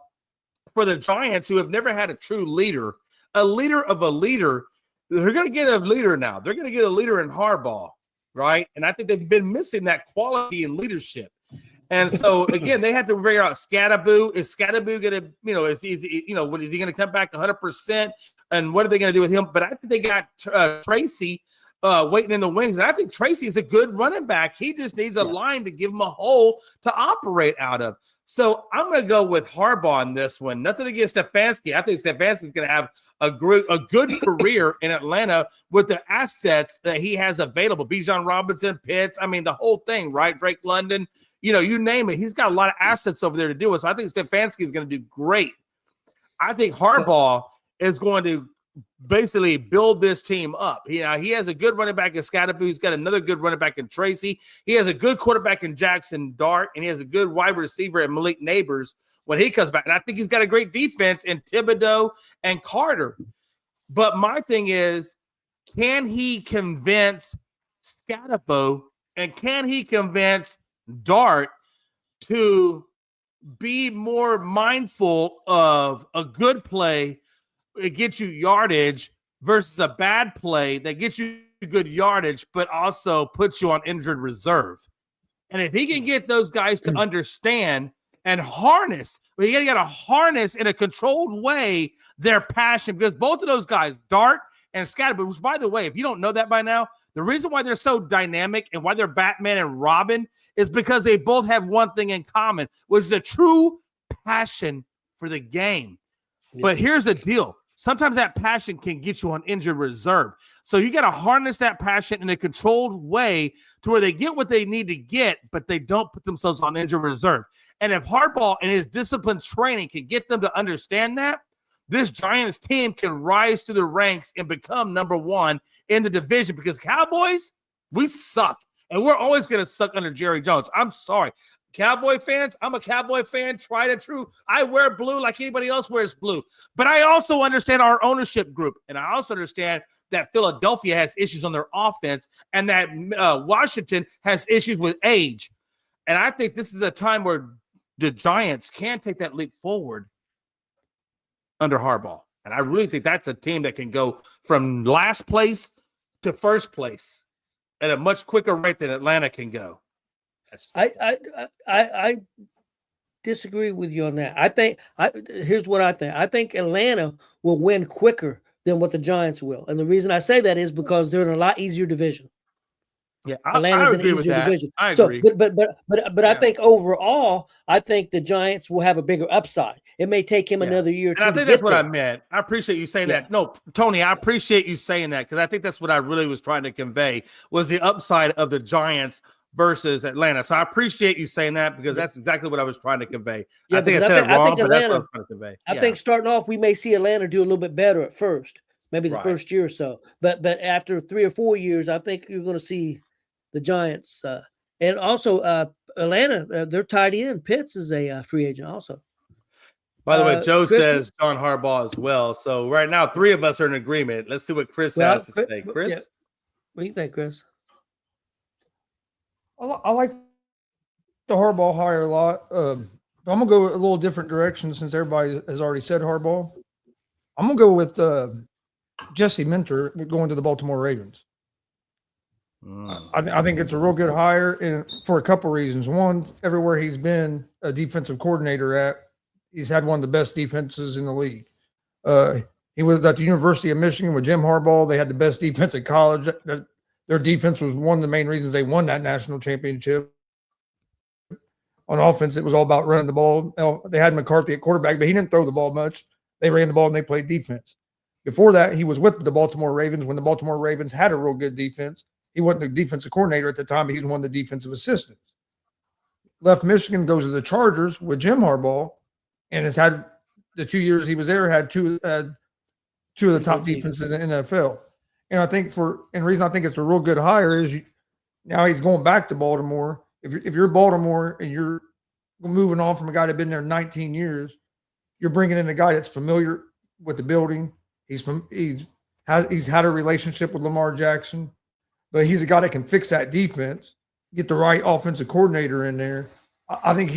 for the Giants, who have never had a true leader, a leader of a leader, they're going to get a leader now. They're going to get a leader in Harbaugh. Right. And I think they've been missing that quality in leadership. And so, again, they have to figure out Scadaboo. Is Scadaboo going to, is he going to come back 100%? And what are they going to do with him? But I think they got Tracy waiting in the wings. And I think Tracy is a good running back. He just needs a line to give him a hole to operate out of. So I'm going to go with Harbaugh on this one. Nothing against Stefanski. I think Stefanski is going to have a good career in Atlanta with the assets that he has available. Bijan Robinson, Pitts, I mean, the whole thing, right? Drake London, you name it. He's got a lot of assets over there to do it. So I think Stefanski is going to do great. I think Harbaugh is going to basically build this team up. He has a good running back in Scadaboo. He's got another good running back in Tracy. He has a good quarterback in Jackson Dart, and he has a good wide receiver in Malik Neighbors when he comes back. And I think he's got a great defense in Thibodeau and Carter. But my thing is, can he convince Scadaboo and can he convince Dart to be more mindful of a good play? It gets you yardage versus a bad play that gets you good yardage, but also puts you on injured reserve. And if he can get those guys to understand and harness, you got to harness in a controlled way their passion, because both of those guys, Dart and Scadaboo, which, by the way, if you don't know that by now, the reason why they're so dynamic and why they're Batman and Robin is because they both have one thing in common, which is a true passion for the game. But here's the deal. Sometimes that passion can get you on injured reserve. So you got to harness that passion in a controlled way to where they get what they need to get, but they don't put themselves on injured reserve. And if Harbaugh and his disciplined training can get them to understand that, this Giants team can rise through the ranks and become number one in the division, because Cowboys, we suck. And we're always going to suck under Jerry Jones. I'm sorry. Cowboy fans, I'm a Cowboy fan, tried and true. I wear blue like anybody else wears blue. But I also understand our ownership group, and I also understand that Philadelphia has issues on their offense and that Washington has issues with age. And I think this is a time where the Giants can take that leap forward under Harbaugh. And I really think that's a team that can go from last place to first place at a much quicker rate than Atlanta can go. I disagree with you on that. Here's what I think. I think Atlanta will win quicker than what the Giants will. And the reason I say that is because they're in a lot easier division. Yeah, Atlanta's I agree with that. Division. I agree. But I think overall, I think the Giants will have a bigger upside. It may take him another year or two. And I think that's what I meant. I appreciate you saying that. No, Tony, I appreciate you saying that, because I think that's what I really was trying to convey, was the upside of the Giants versus Atlanta. So I appreciate you saying that, because that's exactly what I was trying to convey. I think I said it wrong, but that's what I was trying to convey. I think starting off, we may see Atlanta do a little bit better at first, maybe the first year or so. But after 3 or 4 years, I think you're going to see the Giants. And also Atlanta, they're tied in. Pitts is a free agent also. By the way, Joe says John Harbaugh as well. So right now, 3 of us are in agreement. Let's see what Chris has to say. Chris? Yeah. What do you think, Chris? I like the the Harbaugh hire a lot. I'm gonna go a little different direction since everybody has already said Harbaugh. I'm gonna go with Jesse Minter going to the Baltimore Ravens. I think it's a real good hire, and for a couple reasons. One, everywhere he's been a defensive coordinator at, he's had one of the best defenses in the league. He was at the University of Michigan with Jim Harbaugh. They had the best defense at college. Their defense was one of the main reasons they won that national championship. On offense, it was all about running the ball. They had McCarthy at quarterback, but he didn't throw the ball much. They ran the ball and they played defense. Before that, he was with the Baltimore Ravens when the Baltimore Ravens had a real good defense. He wasn't the defensive coordinator at the time, but he was one of the defensive assistants. Left Michigan, goes to the Chargers with Jim Harbaugh, and has had the 2 years he was there, had two of the top defenses in the NFL. And I think the reason I think it's a real good hire is now he's going back to Baltimore. If you're Baltimore and you're moving on from a guy that's been there 19 years, you're bringing in a guy that's familiar with the building. He's had a relationship with Lamar Jackson, but he's a guy that can fix that defense, get the right offensive coordinator in there. I think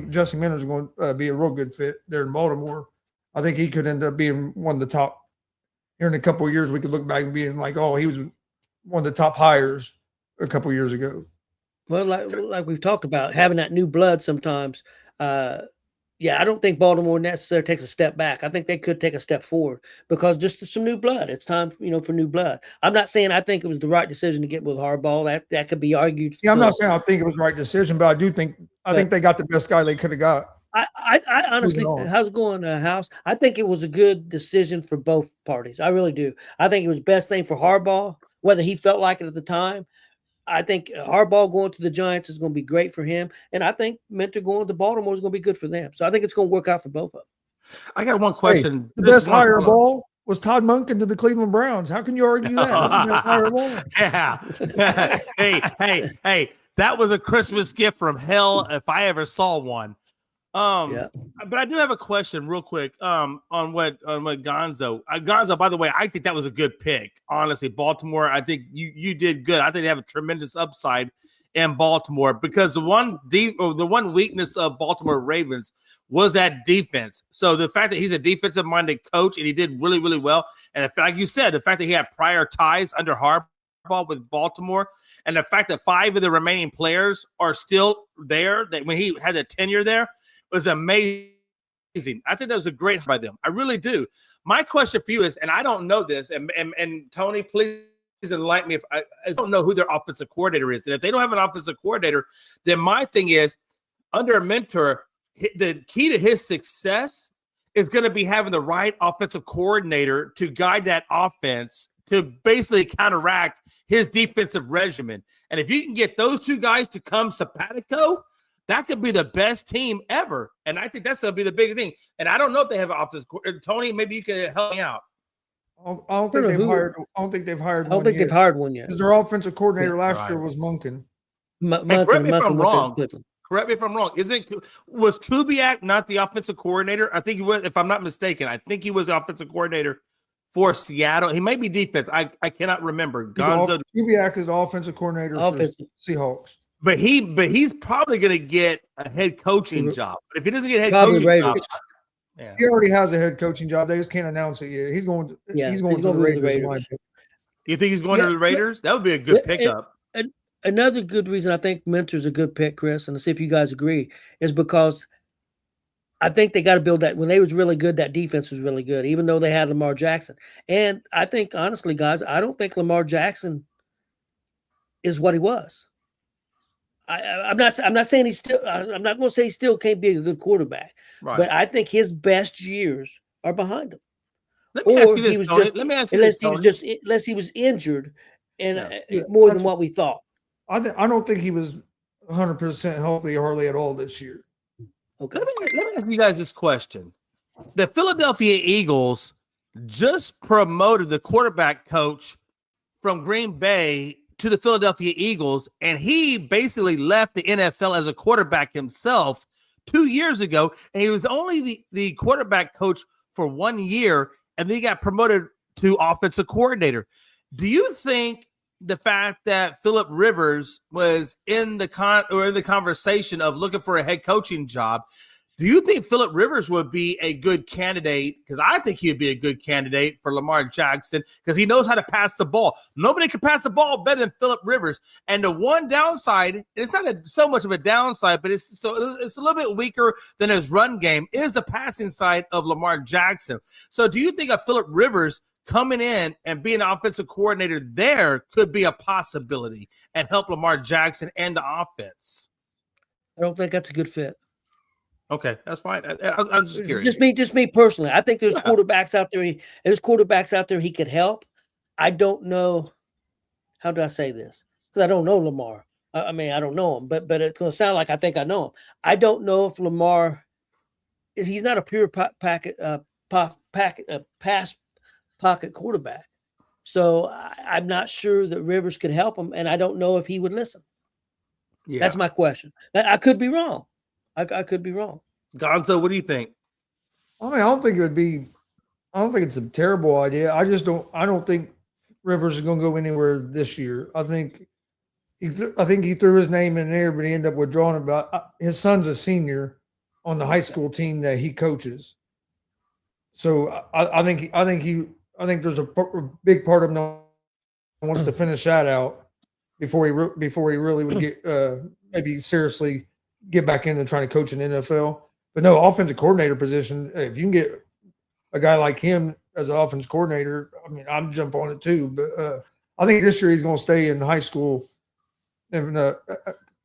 Jesse Minter is going to be a real good fit there in Baltimore. I think he could end up being one of the top. Here in a couple of years, we could look back and being like, oh, he was one of the top hires a couple of years ago. Well, like we've talked about, having that new blood sometimes. I don't think Baltimore necessarily takes a step back. I think they could take a step forward because just some new blood. It's time, for new blood. I'm not saying I think it was the right decision to get with Harbaugh. That could be argued. Yeah, I'm not saying I think it was the right decision, but I do think think they got the best guy they could have got. I honestly, how's it going, House? I think it was a good decision for both parties. I really do. I think it was the best thing for Harbaugh, whether he felt like it at the time. I think Harbaugh going to the Giants is going to be great for him. And I think Minter going to Baltimore is going to be good for them. So I think it's going to work out for both of them. I got one question. The best hire of all was Todd Monken to the Cleveland Browns. How can you argue that? That's the best hire of all. Yeah. hey, that was a Christmas gift from hell if I ever saw one. But I do have a question real quick on what Gonzo. Gonzo, by the way, I think that was a good pick. Honestly, Baltimore, I think you did good. I think they have a tremendous upside in Baltimore because the one weakness of Baltimore Ravens was that defense. So the fact that he's a defensive-minded coach and he did really, really well, and like you said, the fact that he had prior ties under Harbaugh with Baltimore, and the fact that 5 of the remaining players are still there, that when he had a tenure there, was amazing. I think that was a great by them. I really do. My question for you is, and I don't know this, and Tony, please enlighten me if I don't know who their offensive coordinator is. And if they don't have an offensive coordinator, then my thing is, under a mentor, the key to his success is going to be having the right offensive coordinator to guide that offense to basically counteract his defensive regimen. And if you can get those two guys to come simpatico, that could be the best team ever. And I think that's going to be the big thing. And I don't know if they have an offensive coordinator. Tony, maybe you can help me out. I don't think they've hired one yet. Because their offensive coordinator last year was Monken. Correct me if I'm wrong. Correct me if I'm wrong. Was Kubiak not the offensive coordinator? I think he was, if I'm not mistaken. I think he was the offensive coordinator for Seattle. He may be defense. I cannot remember. Kubiak is the offensive coordinator for Seahawks. But he's probably going to get a head coaching job. But if he doesn't get a head coaching job, he already has a head coaching job. They just can't announce it yet. He's going to the Raiders. You think he's going to the Raiders? That would be a good pickup. Another good reason I think Minter's a good pick, Chris, and to see if you guys agree, is because I think they got to build that. When they was really good, that defense was really good, even though they had Lamar Jackson. And I think, honestly, guys, I don't think Lamar Jackson is what he was. I'm not saying he's still. I'm not going to say he still can't be a good quarterback, right. But I think his best years are behind him. Let me ask you this, Tony. Unless he was injured, and more than what we thought. I don't think he was 100% healthy hardly at all this year. Okay. Let me ask you guys this question: the Philadelphia Eagles just promoted the quarterback coach from Green Bay to the Philadelphia Eagles, and he basically left the NFL as a quarterback himself 2 years ago, and he was only the quarterback coach for 1 year, and then he got promoted to offensive coordinator. Do you think the fact that Phillip Rivers was in the conversation of looking for a head coaching job, do you think Phillip Rivers would be a good candidate? Because I think he'd be a good candidate for Lamar Jackson because he knows how to pass the ball. Nobody can pass the ball better than Phillip Rivers. And the one downside, and it's not so much of a downside, but it's a little bit weaker than his run game, is the passing side of Lamar Jackson. So do you think of Phillip Rivers coming in and being an offensive coordinator there could be a possibility and help Lamar Jackson and the offense? I don't think that's a good fit. Okay, that's fine. I'm just curious. Just me personally. I think there's quarterbacks out there. There's quarterbacks out there he could help. I don't know. How do I say this? Because I don't know Lamar. I mean, I don't know him, but it's going to sound like I think I know him. I don't know if Lamar. He's not a pure pass pocket quarterback. So I'm not sure that Rivers could help him, and I don't know if he would listen. Yeah. That's my question. I could be wrong. I could be wrong. Gonzo, what do you think? I mean, I don't think it's a terrible idea. I don't think Rivers is going to go anywhere this year. I think he threw his name in there, but he ended up withdrawing about his son's a senior on the high school team that he coaches. So I think there's a big part of him that wants to finish that out before he really would get maybe seriously get back into trying to coach an NFL. But no, offensive coordinator position, if you can get a guy like him as an offensive coordinator, I mean, I'd jump on it too. But I think this year he's going to stay in high school in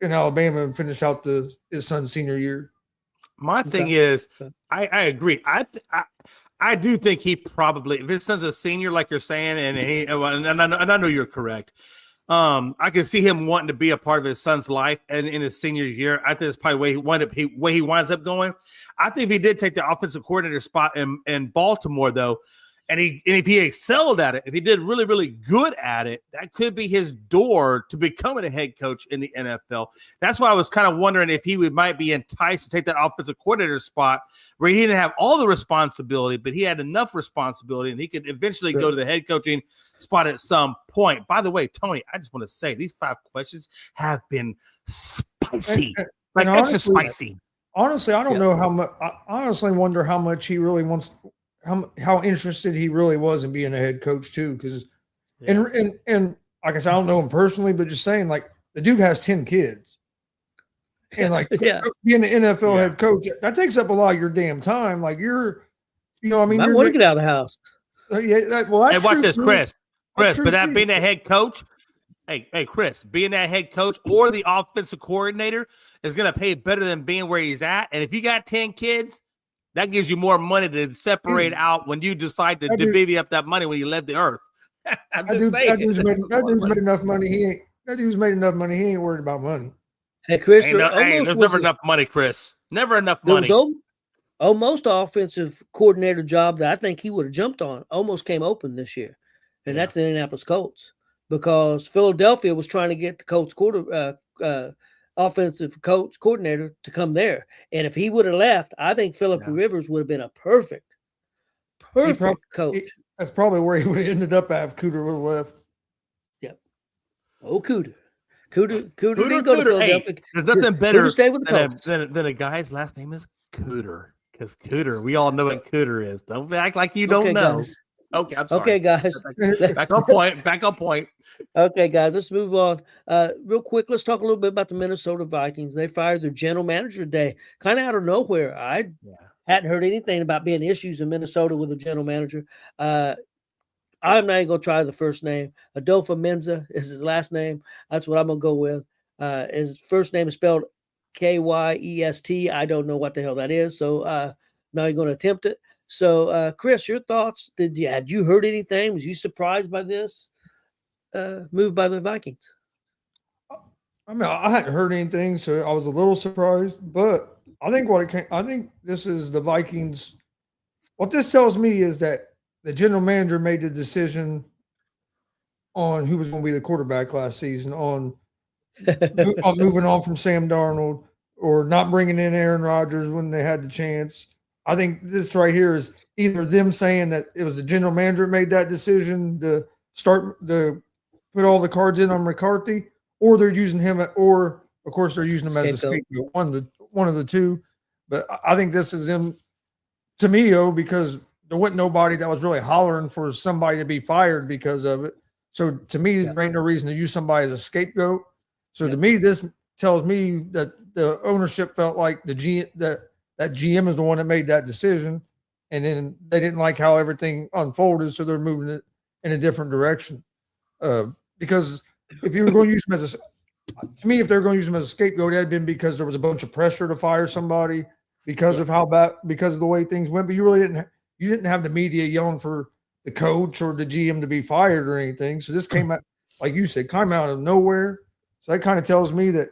Alabama and finish out his son's senior year. My thing is, I agree. I do think he probably, if his son's a senior, like you're saying, and I know you're correct. I can see him wanting to be a part of his son's life and in his senior year. I think that's probably where he winds up going. I think if he did take the offensive coordinator spot in Baltimore, though, and if he excelled at it, if he did really, really good at it, that could be his door to becoming a head coach in the NFL. That's why I was kind of wondering if he might be enticed to take that offensive coordinator spot where he didn't have all the responsibility, but he had enough responsibility and he could eventually go to the head coaching spot at some point. By the way, Tony, I just want to say these 5 questions have been spicy, like extra spicy. Honestly, I don't know how much. I honestly wonder how much he really wants. How interested he really was in being a head coach too, because and like I said, I don't know him personally, but just saying, like, the dude has 10 kids, and like being an NFL head coach, that takes up a lot of your damn time. Like I mean, I want to get out of the house. Hey, watch this, Chris. But being a head coach, hey, Chris, being that head coach or the offensive coordinator is going to pay better than being where he's at. And if you got 10 kids, that gives you more money to separate out when you decide to divvy up that money when you leave the earth. That dude's made enough money. He ain't worried about money. Hey, Chris, there's never enough money, Chris. Never enough money. Almost offensive coordinator job that I think he would have jumped on almost came open this year, and that's the Indianapolis Colts, because Philadelphia was trying to get the Colts offensive coach coordinator to come there, and if he would have left, I think Phillip Rivers would have been a perfect coach. That's probably where he would have ended up if Cooter would have left. Yep. Oh, Cooter didn't go to Philadelphia. Hey, there's nothing better than a guy's last name is Cooter, because Cooter, we all know what Cooter is. Don't act like you don't know. Guys. Okay, I'm sorry. Okay, guys. Back on point. Okay, guys, let's move on. Real quick, let's talk a little bit about the Minnesota Vikings. They fired their general manager today, kind of out of nowhere. I hadn't heard anything about being issues in Minnesota with the general manager. I'm not even going to try the first name. Adolfo Menza is his last name. That's what I'm going to go with. His first name is spelled Kyest. I don't know what the hell that is, so now you're going to attempt it. So, Chris, your thoughts? Had you heard anything? Was you surprised by this move by the Vikings? I mean, I hadn't heard anything, so I was a little surprised. But I think this is the Vikings. What this tells me is that the general manager made the decision on who was going to be the quarterback last season, on moving on from Sam Darnold, or not bringing in Aaron Rodgers when they had the chance. I think this right here is either them saying that it was the general manager that made that decision to start the put all the cards in on McCarthy, or they're using him, or of course they're using him as a Scapegoat. scapegoat. One of the two. But I think this is them to me, because there wasn't nobody that was really hollering for somebody to be fired because of it. So to me, there ain't no reason to use somebody as a scapegoat. So to me, this tells me that the ownership felt like that GM is the one that made that decision, and then they didn't like how everything unfolded, so they're moving it in a different direction. Because if you were going to use him as to me, if they're going to use him as a scapegoat, it had been because there was a bunch of pressure to fire somebody because of because of the way things went. But you really didn't have the media yelling for the coach or the GM to be fired or anything. So this came out, like you said, came out of nowhere. So that kind of tells me that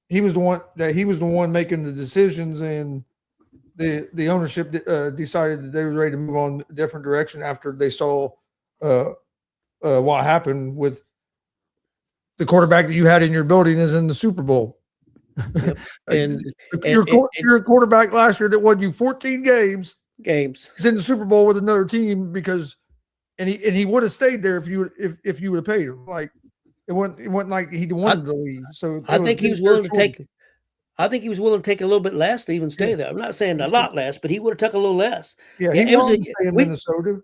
he was the one making the decisions, and the ownership decided that they were ready to move on a different direction after they saw what happened with the quarterback that you had in your building is in the Super Bowl. Yep. And your quarterback last year that won you 14 games games. is in the Super Bowl with another team and he would have stayed there if you would have paid him. Like it wasn't like he wanted to leave. So I think he was willing to take. I think he was willing to take a little bit less to even stay there. I'm not saying a lot less, but he would have took a little less. Yeah, he wanted to stay in Minnesota.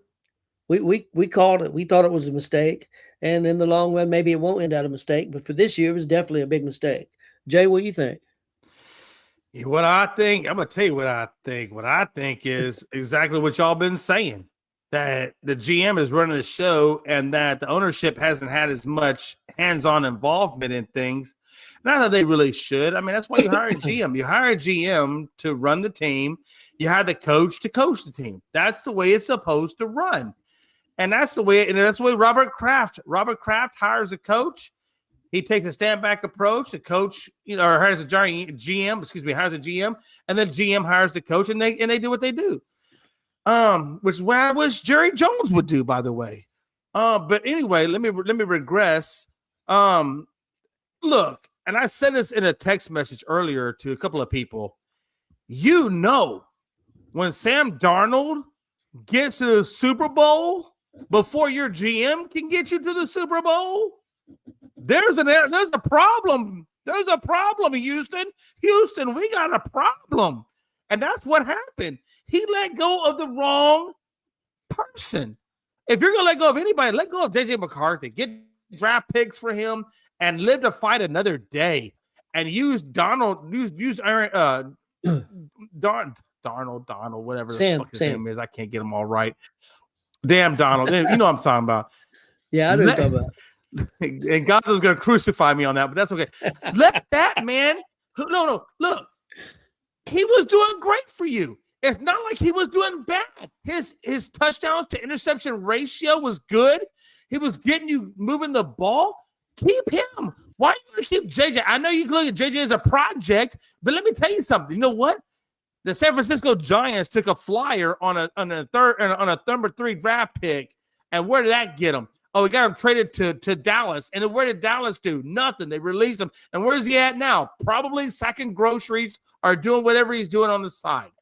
We called it. We thought it was a mistake, and in the long run, maybe it won't end out a mistake. But for this year, it was definitely a big mistake. Jay, what do you think? What I think, I'm gonna tell you what I think. What I think is exactly what y'all been saying, that the GM is running the show and that the ownership hasn't had as much hands-on involvement in things. Not that they really should. I mean, that's why you hire a GM. You hire a GM to run the team. You hire the coach to coach the team. That's the way it's supposed to run. And that's the way Robert Kraft hires a coach. He takes a stand back approach. The coach, or hires a GM, hires a GM, and then GM hires the coach, and they do what they do. Which is what I wish Jerry Jones would do, by the way. But anyway, let me regress. Look, and I said this in a text message earlier to a couple of people. When Sam Darnold gets to the Super Bowl before your GM can get you to the Super Bowl, there's a problem. There's a problem, Houston. Houston, we got a problem. And that's what happened. He let go of the wrong person. If you're going to let go of anybody, let go of J.J. McCarthy. Get draft picks for him and live to fight another day. And use Donald, use Aaron, Donald, whatever the fuck his name is. I can't get them all right. Damn Donald. You know what I'm talking about. Yeah, I know what you're talking about. And God's going to crucify me on that, but that's okay. Let that man. No. Look, he was doing great for you. It's not like he was doing bad. His touchdowns to interception ratio was good. He was getting you moving the ball. Keep him. Why are you going to keep JJ? I know you can look at JJ as a project, but let me tell you something. You know what? The San Francisco Giants took a flyer on a number 3 draft pick, and where did that get him? Oh, we got him traded to Dallas. And where did Dallas do? Nothing. They released him. And where's he at now? Probably sacking groceries or doing whatever he's doing on the side.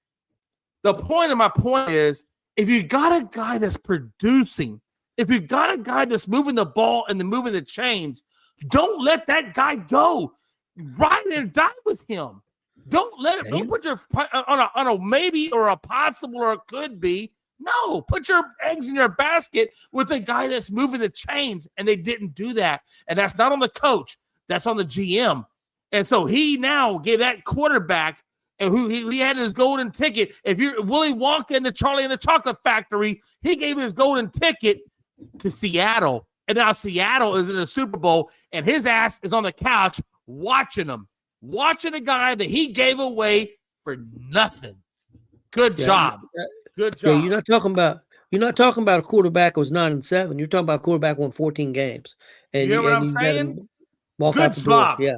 The point of my point is, if you got a guy that's producing, if you got a guy that's moving the ball and then moving the chains, don't let that guy go. Ride and die with him. Don't let it. Don't put your on a maybe or a possible or a could be. No, put your eggs in your basket with the guy that's moving the chains, and they didn't do that. And that's not on the coach. That's on the GM. And so he now gave that quarterback, and who he had his golden ticket. If you're Willy Wonka and the Charlie and the Chocolate Factory, he gave his golden ticket to Seattle. And now Seattle is in the Super Bowl, and his ass is on the couch watching him, watching a guy that he gave away for nothing. Good job. Good job. Yeah, you're not talking about a quarterback who was 9-7. You're talking about a quarterback who won 14 games. And you hear what I'm saying? Good job. Yeah.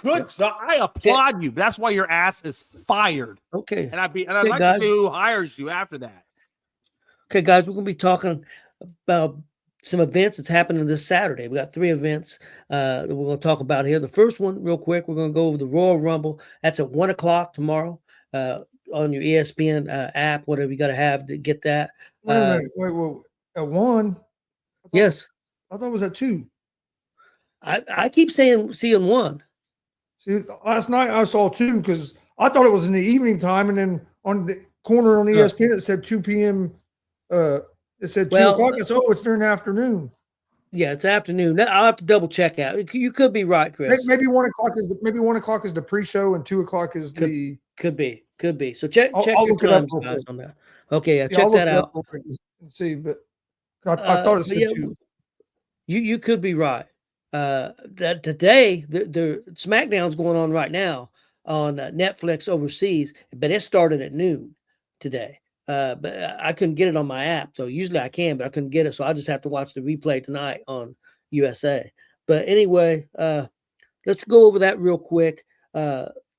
Good job. I applaud you. That's why your ass is fired. Okay. And I'd like to see who hires you after that. Okay, guys, we're gonna be talking about some events that's happening this Saturday. We got 3 events that we're going to talk about here. The first one, real quick, we're going to go over the Royal Rumble. That's at 1:00 tomorrow on your ESPN app, whatever you got to have to get that. Wait, at 1? Yes. I thought it was at 2. I keep seeing one. See, last night I saw 2 because I thought it was in the evening time, and then on the corner on ESPN it said 2 p.m. It said 2 o'clock. I said, oh, it's during the afternoon. Yeah, it's afternoon. I'll have to double check out. You could be right, Chris. Maybe 1 o'clock is the pre-show, and 2 o'clock is the. Could be. So check I'll your look it up times, real guys, quick. on that. Okay, Yeah, check I'll look that it up out. real quick and see, but I thought it said 2. You could be right. That today the SmackDown's going on right now on Netflix overseas, but it started at noon today. But I couldn't get it on my app, though. Usually I can, but I couldn't get it, so I just have to watch the replay tonight on USA. But anyway, let's go over that real quick.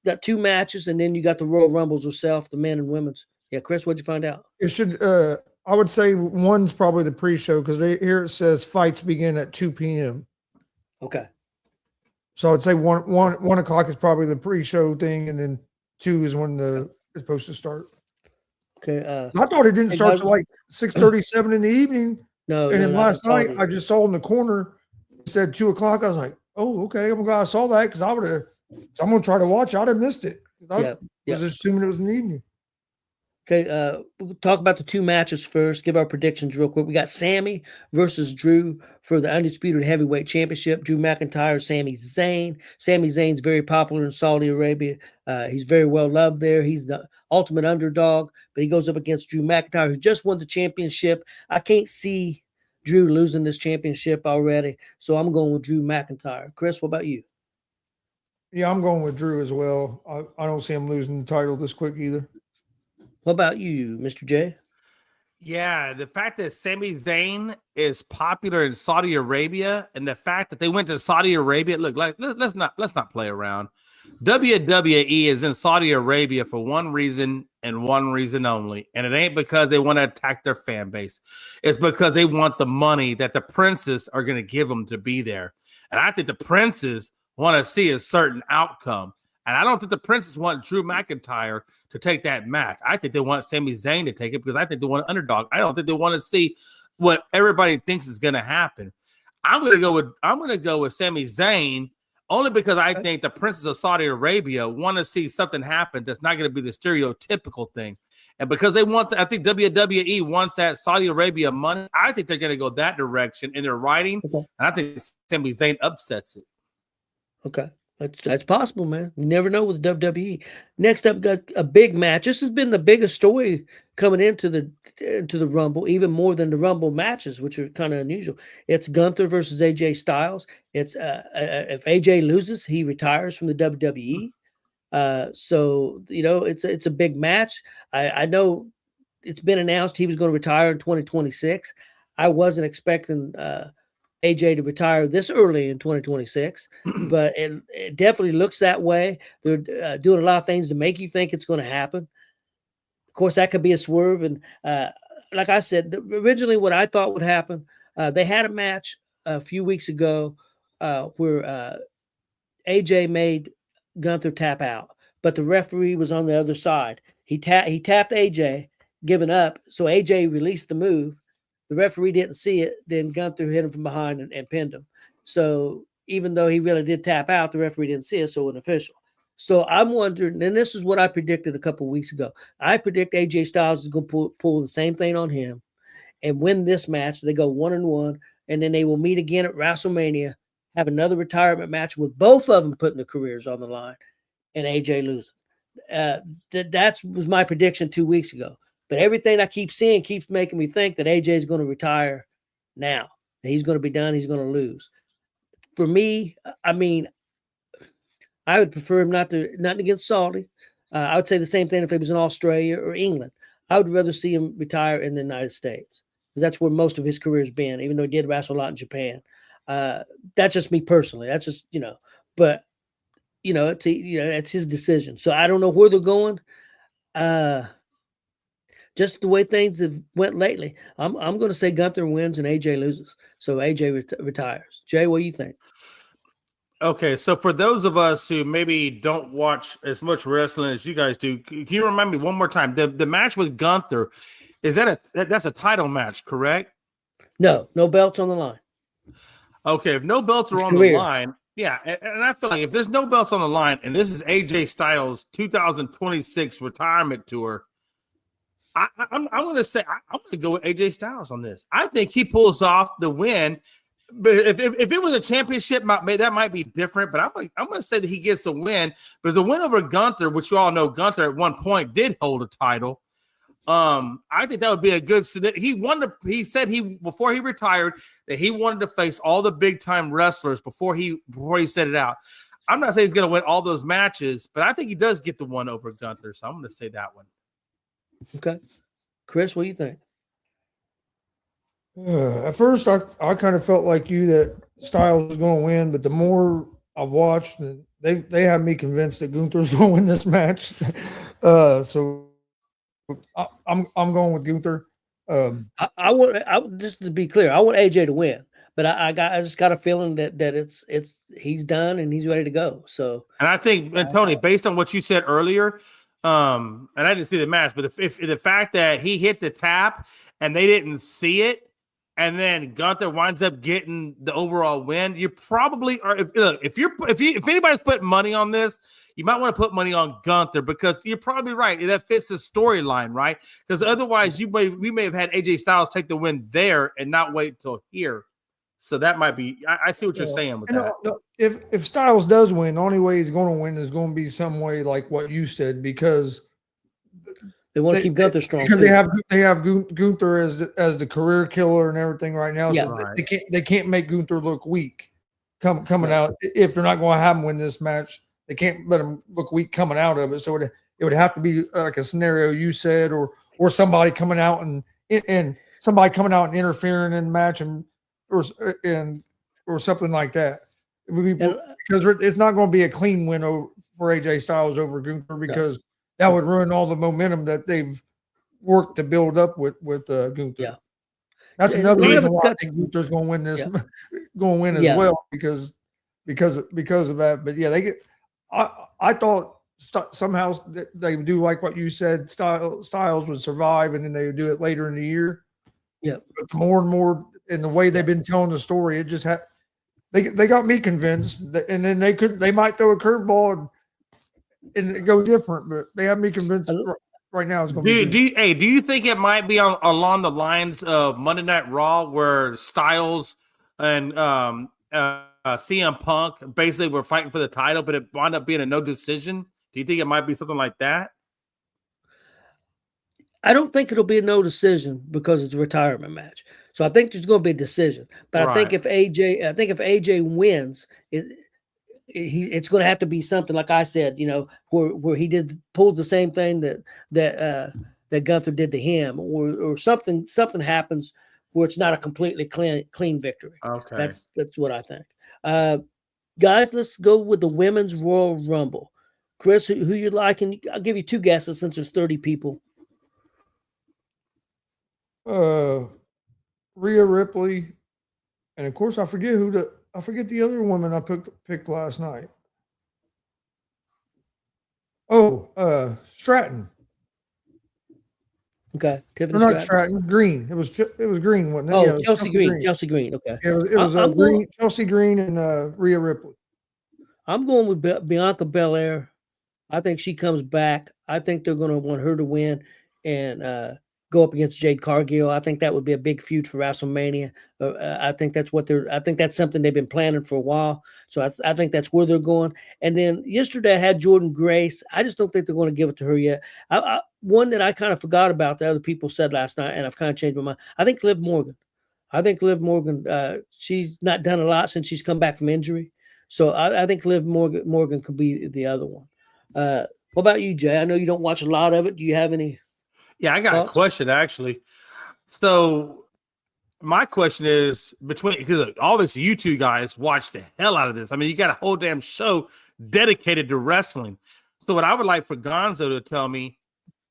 Got 2 matches, and then you got the Royal Rumbles yourself, the men and women's. Yeah, Chris, what'd you find out? It should. I would say one's probably the pre-show because here it says fights begin at 2 p.m. Okay. So I'd say 1 o'clock is probably the pre-show thing, and then 2 is when it's supposed to start. Okay. I thought it didn't start till like 6:37 in the evening. No. And no, then last night I just saw in the corner it said 2 o'clock. I was like, oh, okay. I'm glad I saw that because I'm gonna try to watch. I'd have missed it. I was assuming it was in the evening. Okay, we'll talk about the 2 matches first. Give our predictions real quick. We got Sammy versus Drew for the Undisputed Heavyweight Championship. Drew McIntyre, Sami Zayn. Sami Zayn's very popular in Saudi Arabia. He's very well loved there. He's the ultimate underdog, but he goes up against Drew McIntyre, who just won the championship. I can't see Drew losing this championship already, so I'm going with Drew McIntyre. Chris, what about you? Yeah, I'm going with Drew as well. I don't see him losing the title this quick either. What about you, Mr. J? Yeah, the fact that Sami Zayn is popular in Saudi Arabia, and the fact that they went to Saudi Arabia, look, like let's not play around. WWE is in Saudi Arabia for one reason and one reason only, and it ain't because they want to attack their fan base. It's because they want the money that the princes are going to give them to be there, and I think the princes want to see a certain outcome. And I don't think the princes want Drew McIntyre to take that match. I think they want Sami Zayn to take it because I think they want an underdog. I don't think they want to see what everybody thinks is going to happen. I'm going to go with Sami Zayn only because I think the princes of Saudi Arabia want to see something happen that's not going to be the stereotypical thing. And because they want, I think WWE wants that Saudi Arabia money. I think they're going to go that direction in their writing. Okay. And I think Sami Zayn upsets it. Okay. That's possible, man. You never know with WWE. Next up, got a big match. This has been the biggest story coming into the Rumble, even more than the Rumble matches, which are kind of unusual. It's Gunther versus AJ Styles. It's if AJ loses, he retires from the WWE. So it's a big match. I know it's been announced he was going to retire in 2026. I wasn't expecting AJ to retire this early in 2026, but it definitely looks that way. They're doing a lot of things to make you think it's going to happen. Of course, that could be a swerve. And like I said, originally what I thought would happen, they had a match a few weeks ago where AJ made Gunther tap out, but the referee was on the other side. He tapped AJ, giving up, so AJ released the move. The referee didn't see it. Then Gunther hit him from behind and pinned him. So even though he really did tap out, the referee didn't see it, so it wasn't official. So I'm wondering, and this is what I predicted a couple of weeks ago. I predict AJ Styles is going to pull the same thing on him and win this match. They go 1-1, and then they will meet again at WrestleMania, have another retirement match with both of them putting their careers on the line, and AJ losing. That was my prediction 2 weeks ago. But everything I keep seeing keeps making me think that AJ is going to retire now. He's going to be done. He's going to lose. For me, I mean, I would prefer him nothing against Saudi. I would say the same thing if it was in Australia or England. I would rather see him retire in the United States because that's where most of his career has been, even though he did wrestle a lot in Japan. That's just me personally. That's just, but, it's his decision. So I don't know where they're going. Just the way things have went lately, I'm going to say Gunther wins and AJ loses. So AJ retires. Jay, what do you think? Okay, so for those of us who maybe don't watch as much wrestling as you guys do, can you remind me one more time? The match with Gunther, that's a title match, correct? No belts on the line. Okay, if no belts are His on career. the line, yeah, and I feel like if there's no belts on the line, and this is AJ Styles' 2026 retirement tour, I'm going to say I'm going to go with AJ Styles on this. I think he pulls off the win. But if it was a championship, that might be different. But I'm going to say that he gets the win. But the win over Gunther, which you all know, Gunther at one point did hold a title. I think that would be a good. He said before he retired that he wanted to face all the big time wrestlers before he said it out. I'm not saying he's going to win all those matches, but I think he does get the one over Gunther. So I'm going to say that one. Okay, Chris, what do you think? At first, I kind of felt like you that Styles was going to win, but the more I've watched, they have me convinced that Gunther's going to win this match. So I'm going with Gunther. I want just to be clear, I want AJ to win, but I just got a feeling that he's done and he's ready to go. So, and I think, and Tony, based on what you said earlier, and I didn't see the match, but if the fact that he hit the tap and they didn't see it, and then Gunther winds up getting the overall win, you probably are. If anybody's putting money on this, you might want to put money on Gunther because you're probably right. That fits the storyline, right? Because otherwise, we may have had AJ Styles take the win there and not wait until here. So that might be. I see what you're saying with that. If Styles does win, the only way he's going to win is going to be some way like what you said, because they want to keep Gunther strong because too. they have Gunther as the career killer and everything right now. Yeah. So Right. they can't make Gunther look weak coming out. If they're not going to have him win this match, they can't let him look weak coming out of it. So it would have to be like a scenario you said, or somebody coming out and interfering in the match or something like that. It would be, because it's not going to be a clean win for AJ Styles over Gunther, because that would ruin all the momentum that they've worked to build up with Gunther. Yeah, that's another reason why I think Gunther's going to win this, going to win as well, because of that. But yeah, I thought somehow they would do like what you said. Styles would survive, and then they would do it later in the year. Yeah, but more and more in the way they've been telling the story, it just they got me convinced, and then they might throw a curveball and go different, but they have me convinced right now it's going to be. Do you think it might be along the lines of Monday Night Raw, where Styles and CM Punk basically were fighting for the title, but it wound up being a no decision? Do you think it might be something like that? I don't think it'll be a no decision because it's a retirement match. So I think there's going to be a decision. But right. I think if AJ wins, it's going to have to be something like I said, where he pulled the same thing that Gunther did to him, or something happens where it's not a completely clean victory. Okay, that's what I think. Guys, let's go with the women's Royal Rumble. Chris, who you like? And I'll give you two guesses since there's 30 people. Rhea Ripley, and of course I forget the other woman I picked last night. Stratton. Okay, Tiffany not Stratton. Green. It was Green, wasn't it? Oh, yeah, Chelsea Green. Chelsea Green. Okay. It was Chelsea Green and Rhea Ripley. I'm going with Bianca Belair. I think she comes back. I think they're going to want her to win and go up against Jade Cargill. I think that would be a big feud for WrestleMania. I think that's something they've been planning for a while. So I think that's where they're going. And then yesterday I had Jordan Grace. I just don't think they're going to give it to her yet. One that I kind of forgot about that other people said last night, and I've kind of changed my mind. I think Liv Morgan. She's not done a lot since she's come back from injury. So I think Liv Morgan could be the other one. What about you, Jay? I know you don't watch a lot of it. Do you have any? Yeah, I got a question actually. So my question is because obviously you two guys watch the hell out of this. I mean, you got a whole damn show dedicated to wrestling. So what I would like for Gonzo to tell me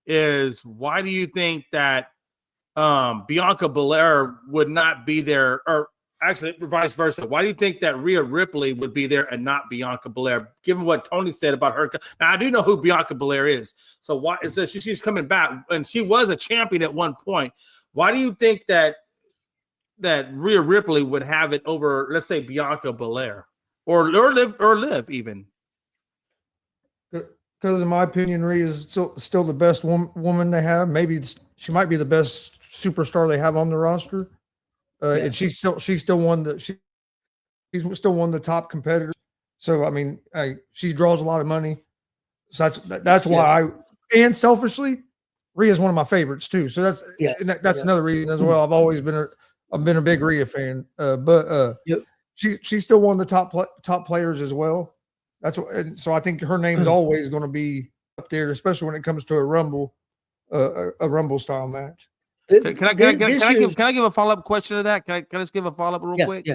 is, why do you think that Bianca Belair would not be there, or actually vice versa? Why do you think that Rhea Ripley would be there and not Bianca Belair, given what Tony said about her? Now, I do know who Bianca Belair is. So why is she's coming back, and she was a champion at one point. Why do you think that that Rhea Ripley would have it over, let's say, Bianca Belair or Liv even. Because in my opinion, Rhea is still the best woman they have. Maybe she might be the best superstar they have on the roster. And she's still one that she's still one of the top competitors. So I mean, she draws a lot of money. So that's why and selfishly, Rhea is one of my favorites too. So that's another reason as well. I've been a big Rhea fan. But she's still one of the top players as well. And so I think her name is always going to be up there, especially when it comes to a Rumble style match. Can I give a follow-up question to that? Can I just give a follow-up real quick?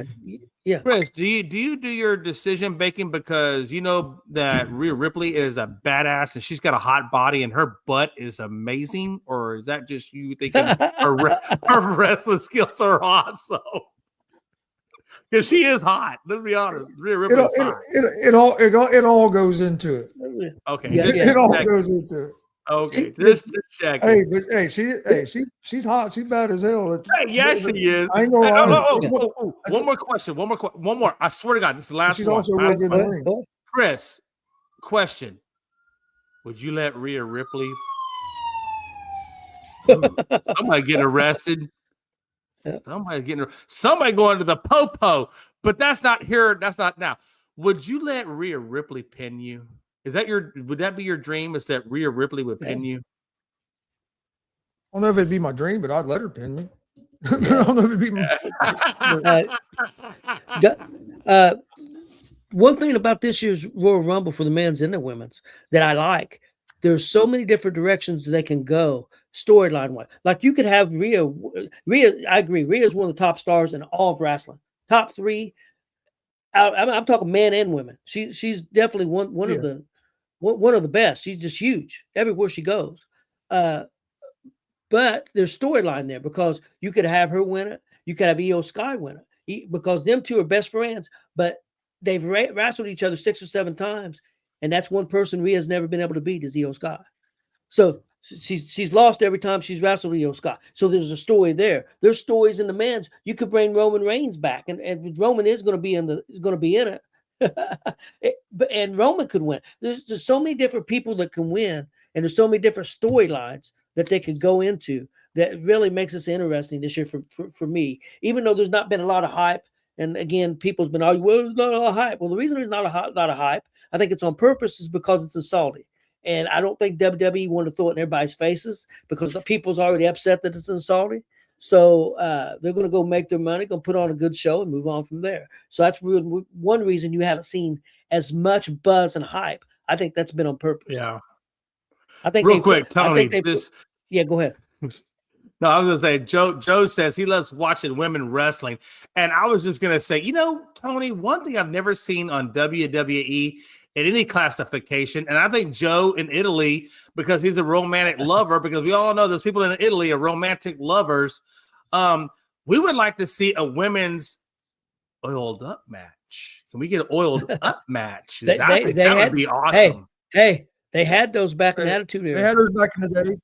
Yeah. Chris, do you do your decision making because you know that Rhea Ripley is a badass and she's got a hot body and her butt is amazing, or is that just you thinking her wrestling skills are awesome? Because she is hot. Let's be honest. Rhea Ripley is hot. It all goes into it. Okay. It all goes into it. Okay, just check. She's hot. She's bad as hell. Yes, she is. I ain't gonna lie. One more question. One more. I swear to God, this is the last she's one. Also really good in the ring. Chris, question: would you let Rhea Ripley? Somebody getting arrested. Somebody going to the popo. But that's not here. That's not now. Would you let Rhea Ripley pin you? Would that be your dream? Is that Rhea Ripley would pin you? I don't know if it'd be my dream, but I'd let her pin me. I don't know if it'd be one thing about this year's Royal Rumble for the men's and the women's that I like, there's so many different directions they can go storyline wise. Like you could have Rhea, I agree. Rhea is one of the top stars in all of wrestling. Top three. I'm talking men and women. She's definitely one of the best. She's just huge everywhere she goes. But there's storyline there because you could have her win it. You could have Io Sky win it because them two are best friends, but they've wrestled each other 6 or 7 times. And that's one person Rhea's never been able to beat is Io Sky. So she's lost every time she's wrestled Io Sky. So there's a story there. There's stories in the men's. You could bring Roman Reigns back, and Roman is going to be in it. And Roman could win. There's so many different people that can win, and there's so many different storylines that they could go into that really makes this interesting this year for me. Even though there's not been a lot of hype, and again, people's been arguing, well, there's not a lot of hype. Well, the reason there's not a lot of hype, I think it's on purpose, is because it's insulting. And I don't think WWE want to throw it in everybody's faces because the people's already upset that it's insulting. So they're going to go make their money, going to put on a good show and move on from there. So that's one reason you haven't seen as much buzz and hype. I think that's been on purpose. Yeah. I think real quick, Tony. Go ahead. No, I was going to say, Joe says he loves watching women wrestling. And I was just going to say, Tony, one thing I've never seen on WWE in any classification, and I think Joe in Italy, because he's a romantic lover, because we all know those people in Italy are romantic lovers, we would like to see a women's oiled up match. Can we get an oiled up match? That would be awesome. Hey, they had those back in Attitude Era. They had those back in the day.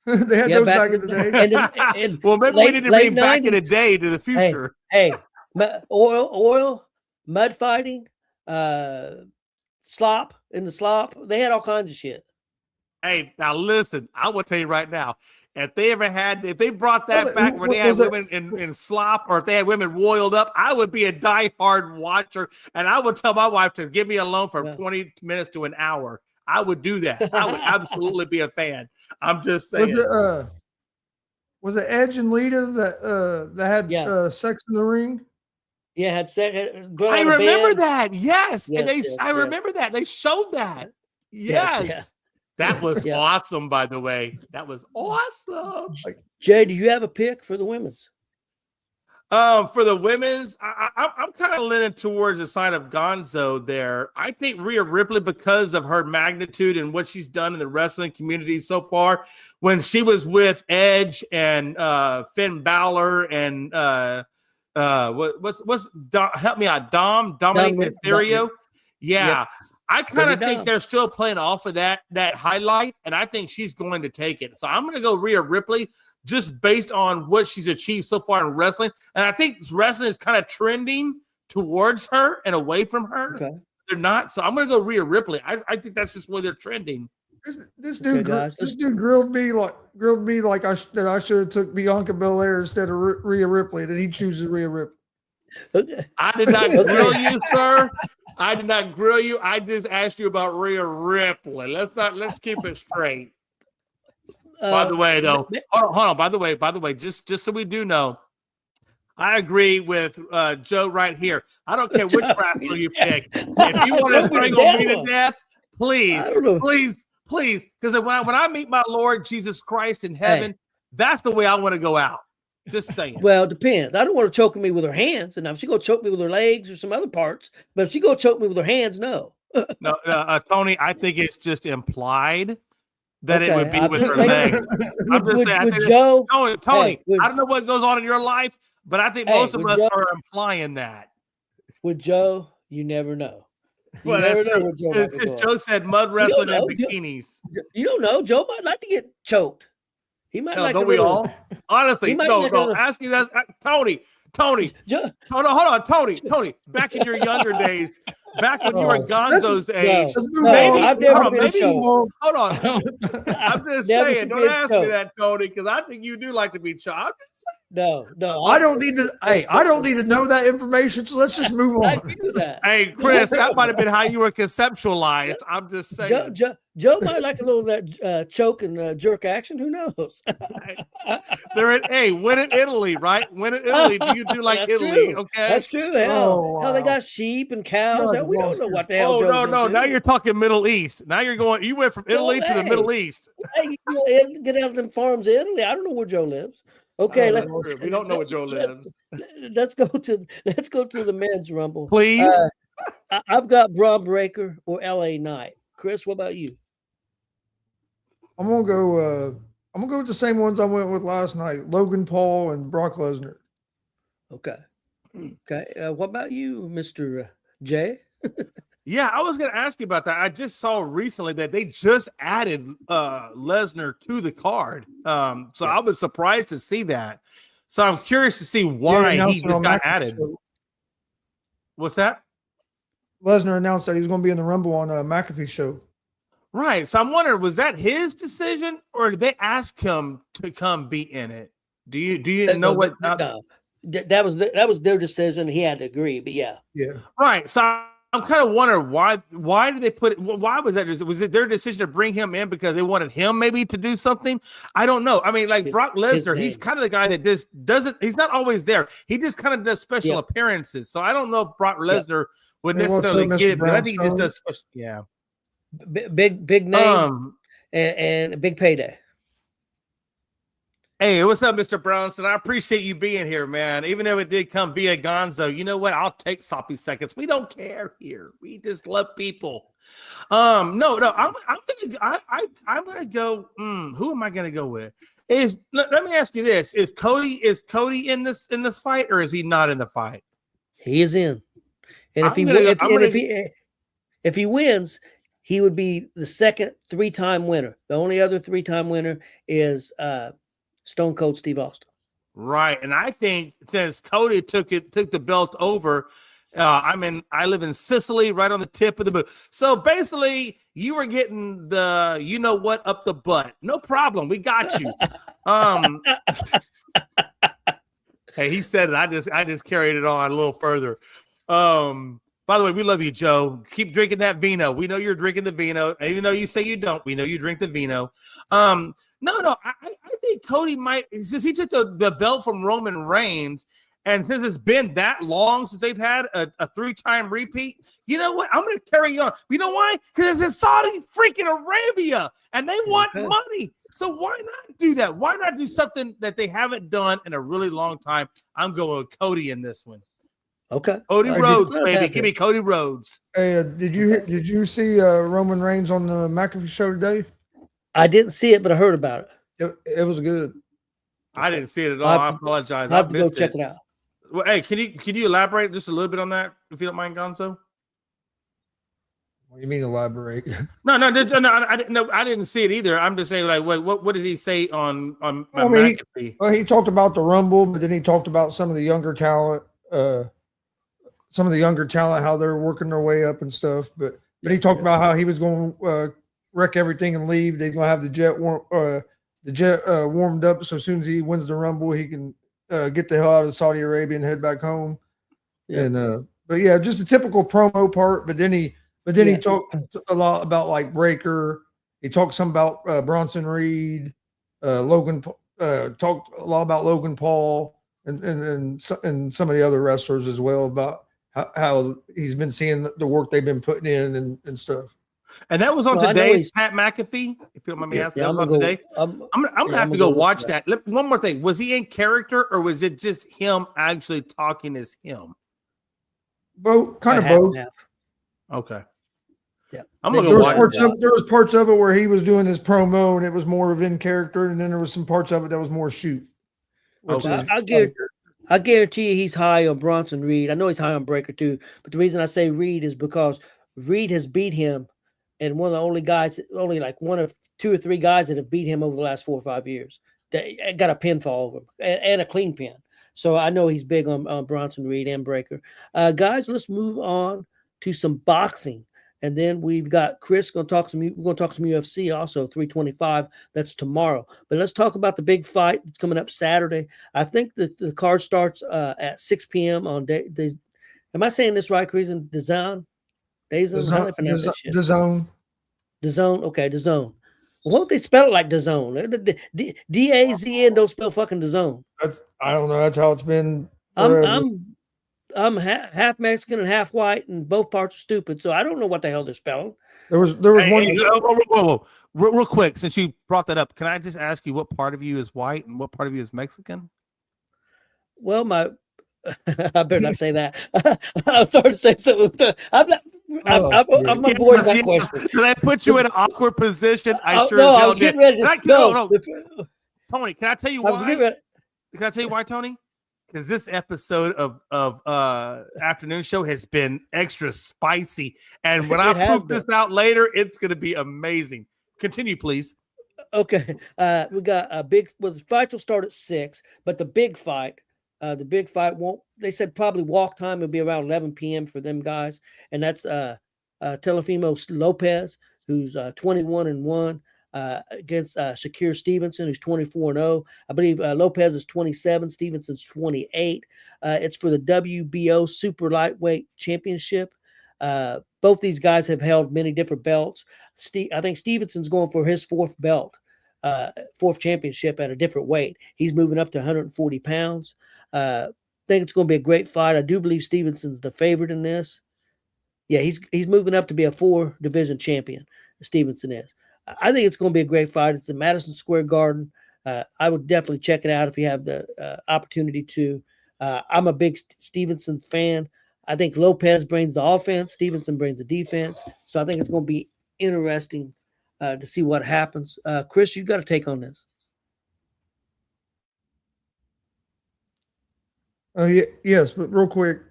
They had those back in the day. And well, maybe we need to bring back in the day to the future. Hey, oil, mud fighting, slop in the slop. They had all kinds of shit. Hey, now listen, I will tell you right now, if they brought that back where they had women in slop, or if they had women oiled up, I would be a diehard watcher, and I would tell my wife to give me a loan for 20 minutes to an hour. I would do that. I would absolutely be a fan. I'm just saying. Was it Edge and Lita that had sex in the ring? Yeah, had sex. I remember that. Yes, I remember that. They showed that. Yes. That was awesome. By the way, that was awesome. Jay, do you have a pick for the women's? For the women's, I'm kind of leaning towards the side of Gonzo there. I think Rhea Ripley, because of her magnitude and what she's done in the wrestling community so far, when she was with Edge and Finn Balor and help me out, Dominic Mysterio. Yeah. Yep. I kind of think they're still playing off of that highlight, and I think she's going to take it. So I'm going to go Rhea Ripley, just based on what she's achieved so far in wrestling. And I think wrestling is kind of trending towards her and away from her. Okay. They're not. So I'm going to go Rhea Ripley. I think that's just where they're trending. This dude, guys, this dude grilled me like that I should have took Bianca Belair instead of Rhea Ripley. That he chooses Rhea Ripley. Okay. I did not grill you, sir. I did not grill you. I just asked you about Rhea Ripley. Let's keep it straight. By the way, though, hold on. By the way, just so we do know, I agree with Joe right here. I don't care which wrestler you pick. If you want to strangle me to death, please, because when I meet my Lord Jesus Christ in heaven, that's the way I want to go out. Just saying. Well, it depends. I don't want her choking me with her hands, and now if she go choke me with her legs or some other parts, but if she go choke me with her hands, no. No, Tony, I think it's just implied that it would be with her legs. I'm just saying. Joe, Tony, I don't know what goes on in your life, but I think most of us are implying that. With Joe, you never know. Well, never know what Joe might be doing. Joe said mud wrestling and bikinis. You don't know. Joe might like to get choked. He might like don't we all? Honestly, no. Ask you that, Tony. Hold on, Tony. Back in your younger days, back when you were Gonzo's age, hold on. I'm just saying, don't ask me that, Tony, because I think you do like to be choked. No. I don't need to. Hey, I don't need to know that information. So let's just move on. Hey, Chris, that might have been how you were conceptualized. I'm just saying. Joe might like a little of that choke and jerk action. Who knows? When in Italy, right? When in Italy, do you do like Italy? True. Okay, that's true. Hell, they got sheep and cows. We don't know what the hell. No. Now you're talking Middle East. Now you're going. You went from Italy to the Middle East. Hey, get out of them farms in Italy. I don't know where Joe lives. Okay, we don't know where Joe lives. Let's go to the men's rumble, please. I've got Braun Breaker or LA Knight. Chris, what about you? I'm gonna go with the same ones I went with last night: Logan Paul and Brock Lesnar. Okay. What about you, Mr. J? Yeah, I was going to ask you about that. I just saw recently that they just added Lesnar to the card. So I was surprised to see that. So I'm curious to see why he just got added. Show. What's that? Lesnar announced that he was going to be in the Rumble on McAfee show. Right. So I'm wondering, was that his decision or did they ask him to come be in it? Do you know what? No, that was their decision. He had to agree, but yeah. Right. So I'm kind of wondering why did they put it? Why was that? Was it their decision to bring him in because they wanted him maybe to do something? I don't know. I mean, like Brock Lesnar, he's kind of the guy that just doesn't. He's not always there. He just kind of does special appearances. So I don't know if Brock Lesnar would necessarily get it, but I think he just does special. Yeah, big name and a big payday. Hey, what's up, Mr. Brownson? I appreciate you being here, man. Even though it did come via Gonzo, you know what? I'll take sloppy seconds. We don't care here. We just love people. I'm gonna go. Who am I gonna go with? Let me ask you this: Is Cody in this fight, or is he not in the fight? He is in, and if he wins, he would be the second 3-time winner. The only other 3-time winner is Stone Cold Steve Austin. Right. And I think since Cody took the belt over, I live in Sicily, right on the tip of the boot. So basically you were getting the, you know what, up the butt. No problem. We got you. Hey, he said it. I just carried it on a little further. By the way, we love you, Joe. Keep drinking that vino. We know you're drinking the vino. Even though you say you don't, we know you drink the vino. I think Cody might, since he took the belt from Roman Reigns, and since it's been that long since they've had a 3-time repeat, you know what? I'm going to carry on. You know why? Because it's in Saudi freaking Arabia, and they want money. So why not do that? Why not do something that they haven't done in a really long time? I'm going with Cody in this one. Okay. Cody Rhodes, baby. Give me Cody Rhodes. Hey, did you see Roman Reigns on the McAfee show today? I didn't see it, but I heard about it. It was good. I didn't see it at all. I apologize. I have to go check it out. Well, hey, can you elaborate just a little bit on that, if you don't mind, Gonzo? What do you mean elaborate? No, I didn't see it either. I'm just saying, like, what did he say on I mean, McAfee? he talked about the Rumble, but then he talked about some of the younger talent, how they're working their way up and stuff. But he talked about how he was going to wreck everything and leave. They're going to have the jet warmed up, so as soon as he wins the Rumble, he can get the hell out of Saudi Arabia and head back home. Yeah. And but yeah, just a typical promo part. But then he talked a lot about like Breaker. He talked some about Bronson Reed, Logan. Talked a lot about Logan Paul and some of the other wrestlers as well about how he's been seeing the work they've been putting in and stuff. And that was on today's Pat McAfee. If you don't mind me asking, that was on today. I'm gonna have to go watch that. One more thing: was he in character, or was it just him actually talking as him? Both, kind of both. Okay. Yeah, I'm gonna go watch that. There was parts of it where he was doing his promo, and it was more of in character, and then there was some parts of it that was more shoot. I guarantee you he's high on Bronson Reed. I know he's high on Breaker too, but the reason I say Reed is because Reed has beat him, and one of the only guys, only like one of 2 or 3 guys that have beat him over the last 4 or 5 years. They got a pinfall over him and a clean pin. So I know he's big on Bronson Reed and Breaker. Guys, let's move on to some boxing. And then we've got Chris we're going to talk some UFC also, 325. That's tomorrow. But let's talk about the big fight that's coming up Saturday. I think the card starts at 6 p.m. on days. Am I saying this right, Chris? DAZN? DAZN. DAZN. Okay, DAZN. Why don't they spell it like DAZN? D-A-Z-N don't spell fucking DAZN. I don't know. That's how it's been. I'm half Mexican and half white, and both parts are stupid. So I don't know what the hell they're spelling. There was one. Whoa. Real quick, since you brought that up, can I just ask you what part of you is white and what part of you is Mexican? Well, I better not say that. I'm sorry to say something. I'm avoiding that question. Did I put you in an awkward position? I was getting ready to. No. Tony, can I tell you why? Can I tell you why, Tony? Because this episode of Afternoon Show has been extra spicy, and when I poop this out later, it's going to be amazing. Continue, please. Okay, we got a big. Well, the fights will start at 6, but the big fight won't. They said probably walk time will be around 11 p.m. for them guys, and that's Teofimo Lopez, who's 21-1. Against Shakir Stevenson, who's 24-0. I believe Lopez is 27, Stevenson's 28. It's for the WBO Super Lightweight Championship. Both these guys have held many different belts. I think Stevenson's going for his 4th belt, 4th championship at a different weight. He's moving up to 140 pounds. I think it's going to be a great fight. I do believe Stevenson's the favorite in this. Yeah, he's moving up to be a 4-division champion. Stevenson is. I think it's going to be a great fight. It's in Madison Square Garden. I would definitely check it out if you have the opportunity to. I'm a big Stevenson fan. I think Lopez brings the offense. Stevenson brings the defense. So I think it's going to be interesting to see what happens. Chris, you got a take on this. Yes, but real quick.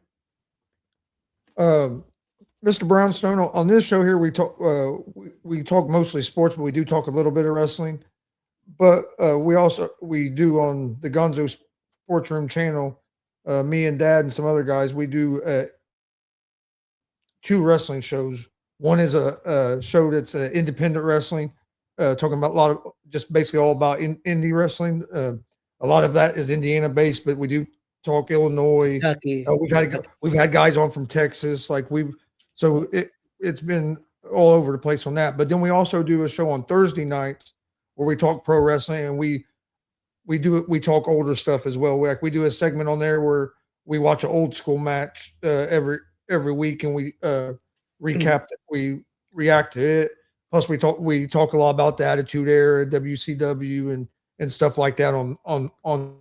Mr. Brownstone, on this show here, we talk mostly sports, but we do talk a little bit of wrestling. But we do on the Gonzo Sports Room channel, me and Dad and some other guys, we do 2 wrestling shows. One is a show that's independent wrestling, talking about a lot of just basically all about indie wrestling. A lot of that is Indiana based, but we do talk Illinois. We've had guys on from Texas, So it's been all over the place on that. But then we also do a show on Thursday nights where we talk pro wrestling, and we talk older stuff as well. We do a segment on there where we watch an old school match every week, and we recap it. We react to it. Plus we talk a lot about the Attitude Era, WCW, and stuff like that on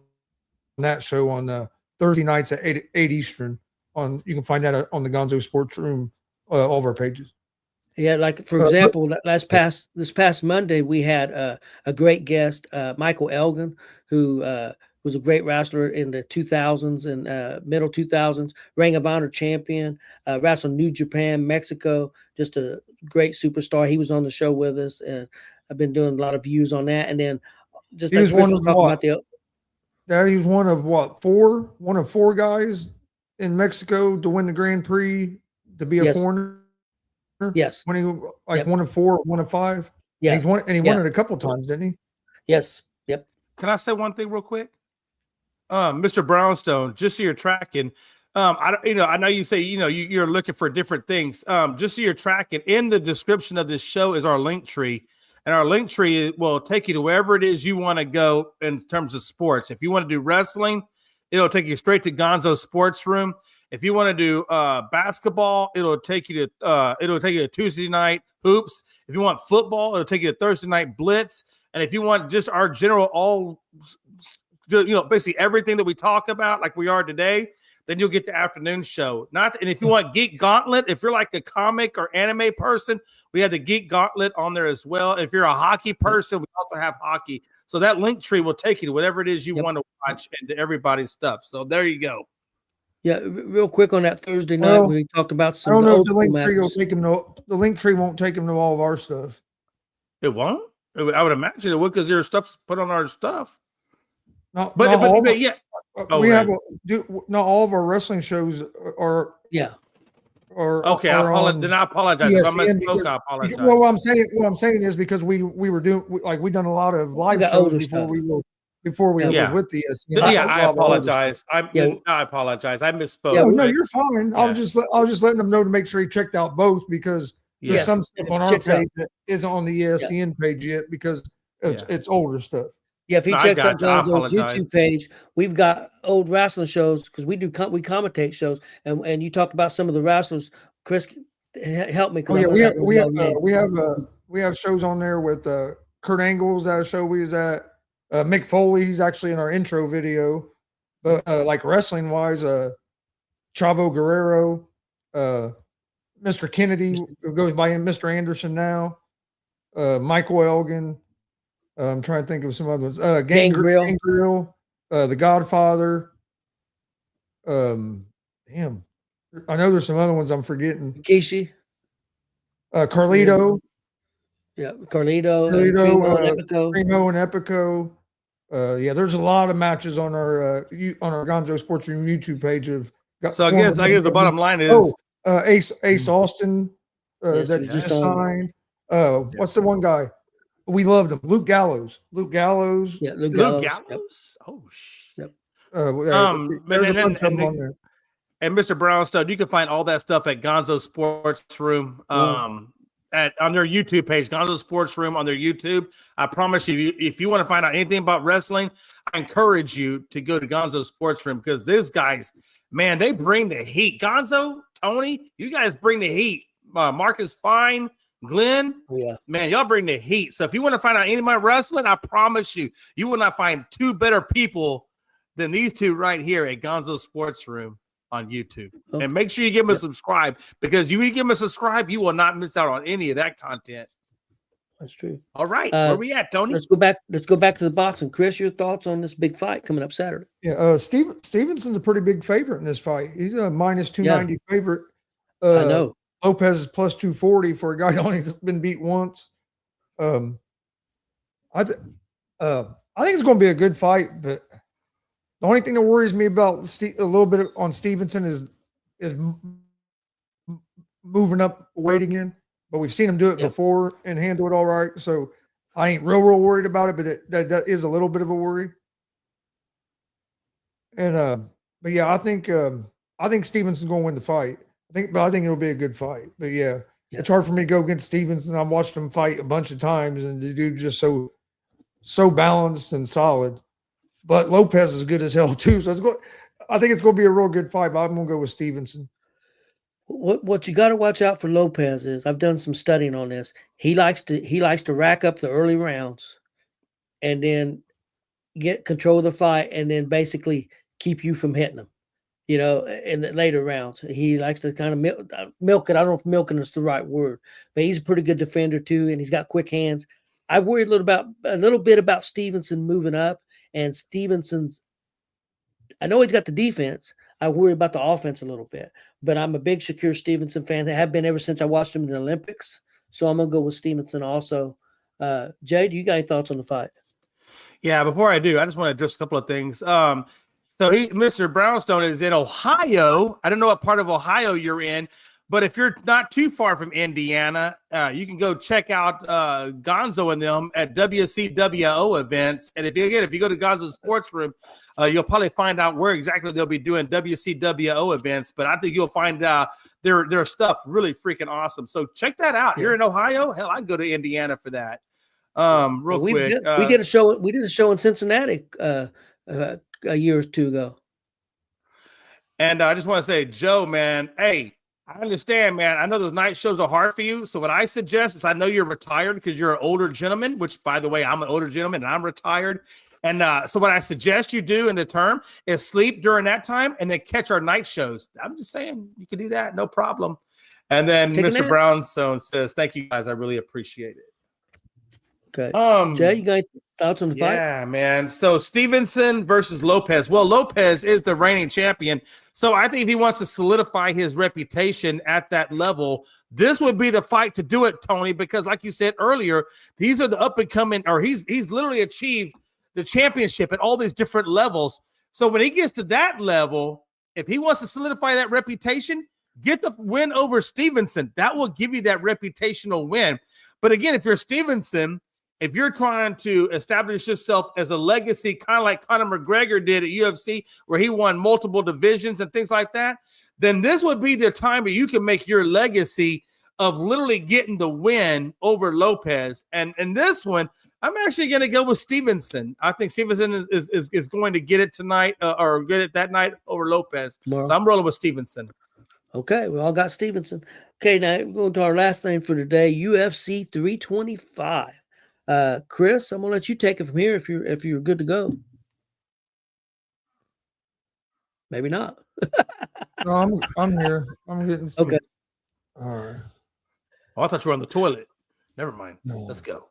that show on Thursday nights at 8 Eastern. You can find that on the Gonzo Sports Room. All of our pages. Yeah, like for example, this past Monday we had a great guest, Michael Elgin, who was a great wrestler in the 2000s and middle 2000s, Ring of Honor champion, wrestled New Japan, Mexico, just a great superstar. He was on the show with us, and I've been doing a lot of views on that. And then just He like was Chris one was of talking what? about the That he was one of what? One of four guys in Mexico to win the Grand Prix to be a Yes. foreigner. Yes. When he like Yep. one of four, one of five. Yeah. And he won it a couple times, didn't he? Yes. Yep. Can I say one thing real quick? Mr. Brownstone, just so you're tracking, I know you say, you're looking for different things. Just so you're tracking, in the description of this show is our link tree, and our link tree will take you to wherever it is you want to go in terms of sports. If you want to do wrestling, it'll take you straight to Gonzo's Sports Room. If you want to do basketball, it'll take you to Tuesday night hoops. If you want football, it'll take you to Thursday night blitz. And if you want just our general basically everything that we talk about, like we are today, then you'll get the afternoon show. And if you want Geek Gauntlet, if you're like a comic or anime person, we have the Geek Gauntlet on there as well. If you're a hockey person, we also have hockey. So that link tree will take you to whatever it is you want to watch and to everybody's stuff. So there you go. Yeah, real quick on that Thursday night, Well, we talked about I some don't know if old the school link tree will matches. take him to the link tree won't take him to all of our stuff. It won't? I would imagine it would, because your stuff's put on our stuff. Not But yeah. we have not all of our wrestling shows are Yeah. Okay. are on Then I apologize. If I ESPN misspoke, I apologize. Well, what I'm saying is because we were doing we done a lot of live got shows older before stuff. we Yeah. was with the ESPN. Yeah, I apologize. I apologize. I misspoke. No, you're fine. I was just letting them know to make sure he checked out both, because there's Yeah. some stuff on our Checks out. page that isn't on the ESPN page yet because it's older stuff. Yeah, if he No, I checks out got you. I Gonzo's apologize. YouTube page, we've got old wrestling shows because we commentate shows, and you talked about some of the wrestlers. Chris, help me. 'Cause Oh I yeah, know we have shows on there with Kurt Angle's that show we was at. Mick Foley, he's actually in our intro video. But like wrestling wise, Chavo Guerrero, Mr. Kennedy, who goes by Mr. Anderson now, Michael Elgin. I'm trying to think of some other ones. Gangrel, The Godfather. Damn, I know there's some other ones I'm forgetting. Kishi. Carlito. Yeah, Carlito, Primo and Epico. Yeah, there's a lot of matches on our Gonzo Sports Room YouTube page. So I guess the bottom line is Ace Austin that just signed. What's the one guy? We loved him. Luke Gallows. Yeah, Luke Gallows. Yep. Oh shit. Yep. There's a bunch of them on there. And Mr. Brownstone, you can find all that stuff at Gonzo Sports Room. On their YouTube page, Gonzo Sports Room on their YouTube. I promise you, if you want to find out anything about wrestling, I encourage you to go to Gonzo Sports Room, because these guys, man, they bring the heat. Gonzo, Tony, you guys bring the heat. Marcus Fine, Glenn, man, y'all bring the heat. So if you want to find out anything about wrestling, I promise you, you will not find two better people than these two right here at Gonzo Sports Room on YouTube. And make sure you give them a subscribe, because you give them a subscribe, you will not miss out on any of that content. That's true. All right, where we at, Tony? Let's go back to the boxing. Chris, your thoughts on this big fight coming up Saturday? Yeah, Stevenson's a pretty big favorite in this fight. He's a minus 290 favorite. I know. Lopez is plus 240 for a guy who only been beat once. I think it's going to be a good fight, but the only thing that worries me about a little bit on Stevenson is moving up weight again. But we've seen him do it before and handle it all right. So I ain't real worried about it, but that is a little bit of a worry. And but yeah, I think Stevenson's going to win the fight. I think it'll be a good fight. But yeah, it's hard for me to go against Stevenson. I've watched him fight a bunch of times, and the dude's just so balanced and solid. But Lopez is good as hell too. So I think it's going to be a real good fight. But I'm going to go with Stevenson. What you got to watch out for Lopez is, I've done some studying on this. He likes to rack up the early rounds, and then get control of the fight, and then basically keep you from hitting him. In the later rounds, he likes to kind of milk it. I don't know if milking is the right word, but he's a pretty good defender too, and he's got quick hands. I worry a little bit about Stevenson moving up, and Stevenson's. I know he's got the defense. I worry about the offense a little bit, but I'm a big Shakur Stevenson fan. I have been ever since I watched him in the Olympics. So I'm gonna go with Stevenson also. Jay, do you got any thoughts on the fight? Yeah, before I do, I just want to address a couple of things. Mr. Brownstone is in Ohio. I don't know what part of Ohio you're in, but if you're not too far from Indiana, you can go check out Gonzo and them at WCWO events. And if you go to Gonzo's Sports Room, you'll probably find out where exactly they'll be doing WCWO events. But I think you'll find their stuff really freaking awesome. So check that out. You're in Ohio? Hell, I'd go to Indiana for that. We did a show. We did a show in Cincinnati a year or two ago. And I just want to say, Joe, man, hey, I understand, man. I know those night shows are hard for you. So what I suggest is, I know you're retired because you're an older gentleman, which, by the way, I'm an older gentleman and I'm retired. And so what I suggest you do in the term is sleep during that time and then catch our night shows. I'm just saying you can do that. No problem. And then Mr. Brownstone says, thank you guys. I really appreciate it. Okay. Jay, you got thoughts on the fight? Yeah, man. So Stevenson versus Lopez. Well, Lopez is the reigning champion. So I think if he wants to solidify his reputation at that level, this would be the fight to do it, Tony, because like you said earlier, these are the up and coming, or he's literally achieved the championship at all these different levels. So when he gets to that level, if he wants to solidify that reputation, get the win over Stevenson. That will give you that reputational win. But again, if you're Stevenson, if you're trying to establish yourself as a legacy, kind of like Conor McGregor did at UFC, where he won multiple divisions and things like that, then this would be the time where you can make your legacy of literally getting the win over Lopez. And this one, I'm actually going to go with Stevenson. I think Stevenson is going to get it tonight or get it that night over Lopez. Tomorrow. So I'm rolling with Stevenson. Okay, we all got Stevenson. Okay, now we're going to our last thing for today, UFC 325. Chris, I'm gonna let you take it from here if you're good to go. Maybe not. No, I'm here. I'm getting some. Okay. All right. Oh, I thought you were on the toilet. Never mind. No. Let's go.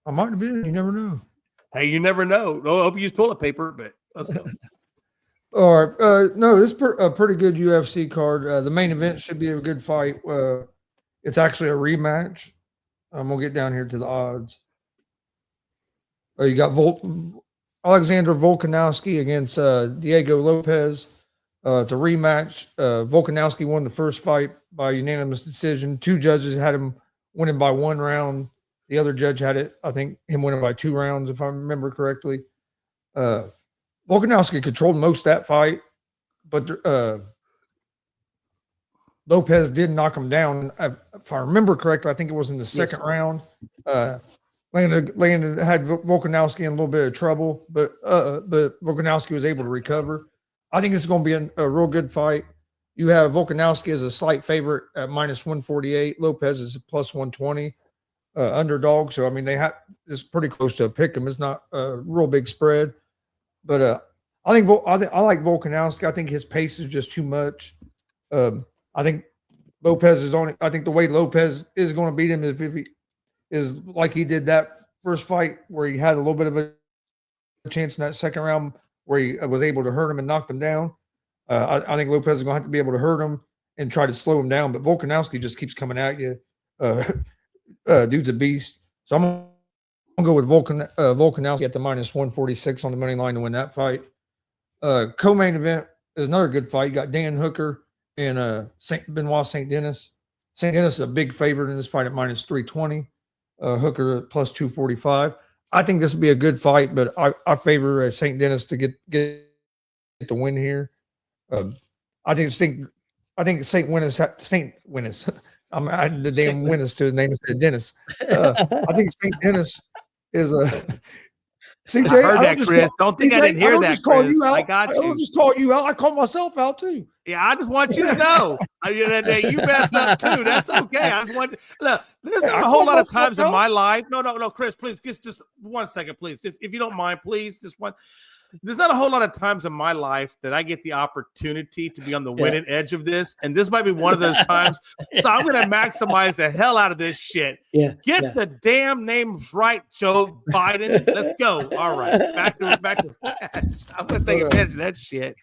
I might have been. You never know. Hey, you never know. I hope you use toilet paper, but let's go. All right. No, this is a pretty good UFC card. The main event should be a good fight. It's actually a rematch. I'm gonna get down here to the odds. You got Alexander Volkanovski against Diego Lopez. It's a rematch. Volkanovski won the first fight by unanimous decision. Two judges had him winning by 1 round. The other judge had it, I think, him winning by 2 rounds, if I remember correctly. Volkanovski controlled most of that fight, but Lopez did knock him down. If I remember correctly, I think it was in the second round. Landon had Volkanovski in a little bit of trouble, but Volkanovski was able to recover. I think this is going to be a real good fight. You have Volkanovski as a slight favorite at -148. Lopez is a +120 underdog. So I mean, it's pretty close to a pick 'em. It's not a real big spread, but I like Volkanovski. I think his pace is just too much. I think Lopez is on. I think the way Lopez is going to beat him is if he is like he did that first fight where he had a little bit of a chance in that second round where he was able to hurt him and knock him down. I think Lopez is going to have to be able to hurt him and try to slow him down. But Volkanovski just keeps coming at you. Dude's a beast. So I'm going to go with Volkanovski at the -146 on the money line to win that fight. Co-main event is another good fight. You got Dan Hooker and Benoit St. Denis. St. Denis is a big favorite in this fight at -320. Hooker +245. I think this will be a good fight, but I favor St. Denis to get the win here. I think St. Winnis. I'm adding the damn Winnis to his name instead of Dennis. I think St. Denis is a. CJ, I heard that, Chris. Don't think I didn't hear that, Chris. I got you. I don't just call you out. I call myself out too. Yeah, I just want you to know that you messed up too. That's okay. I just want look. There's not a whole lot of times in my life. No, Chris, please, just 1 second, please. If you don't mind, please, just one. There's not a whole lot of times in my life that I get the opportunity to be on the winning edge of this, and this might be one of those times. So I'm going to maximize the hell out of this shit. Get the damn names right, Joe Biden. Let's go. All right, back to. I'm going to take advantage of that shit.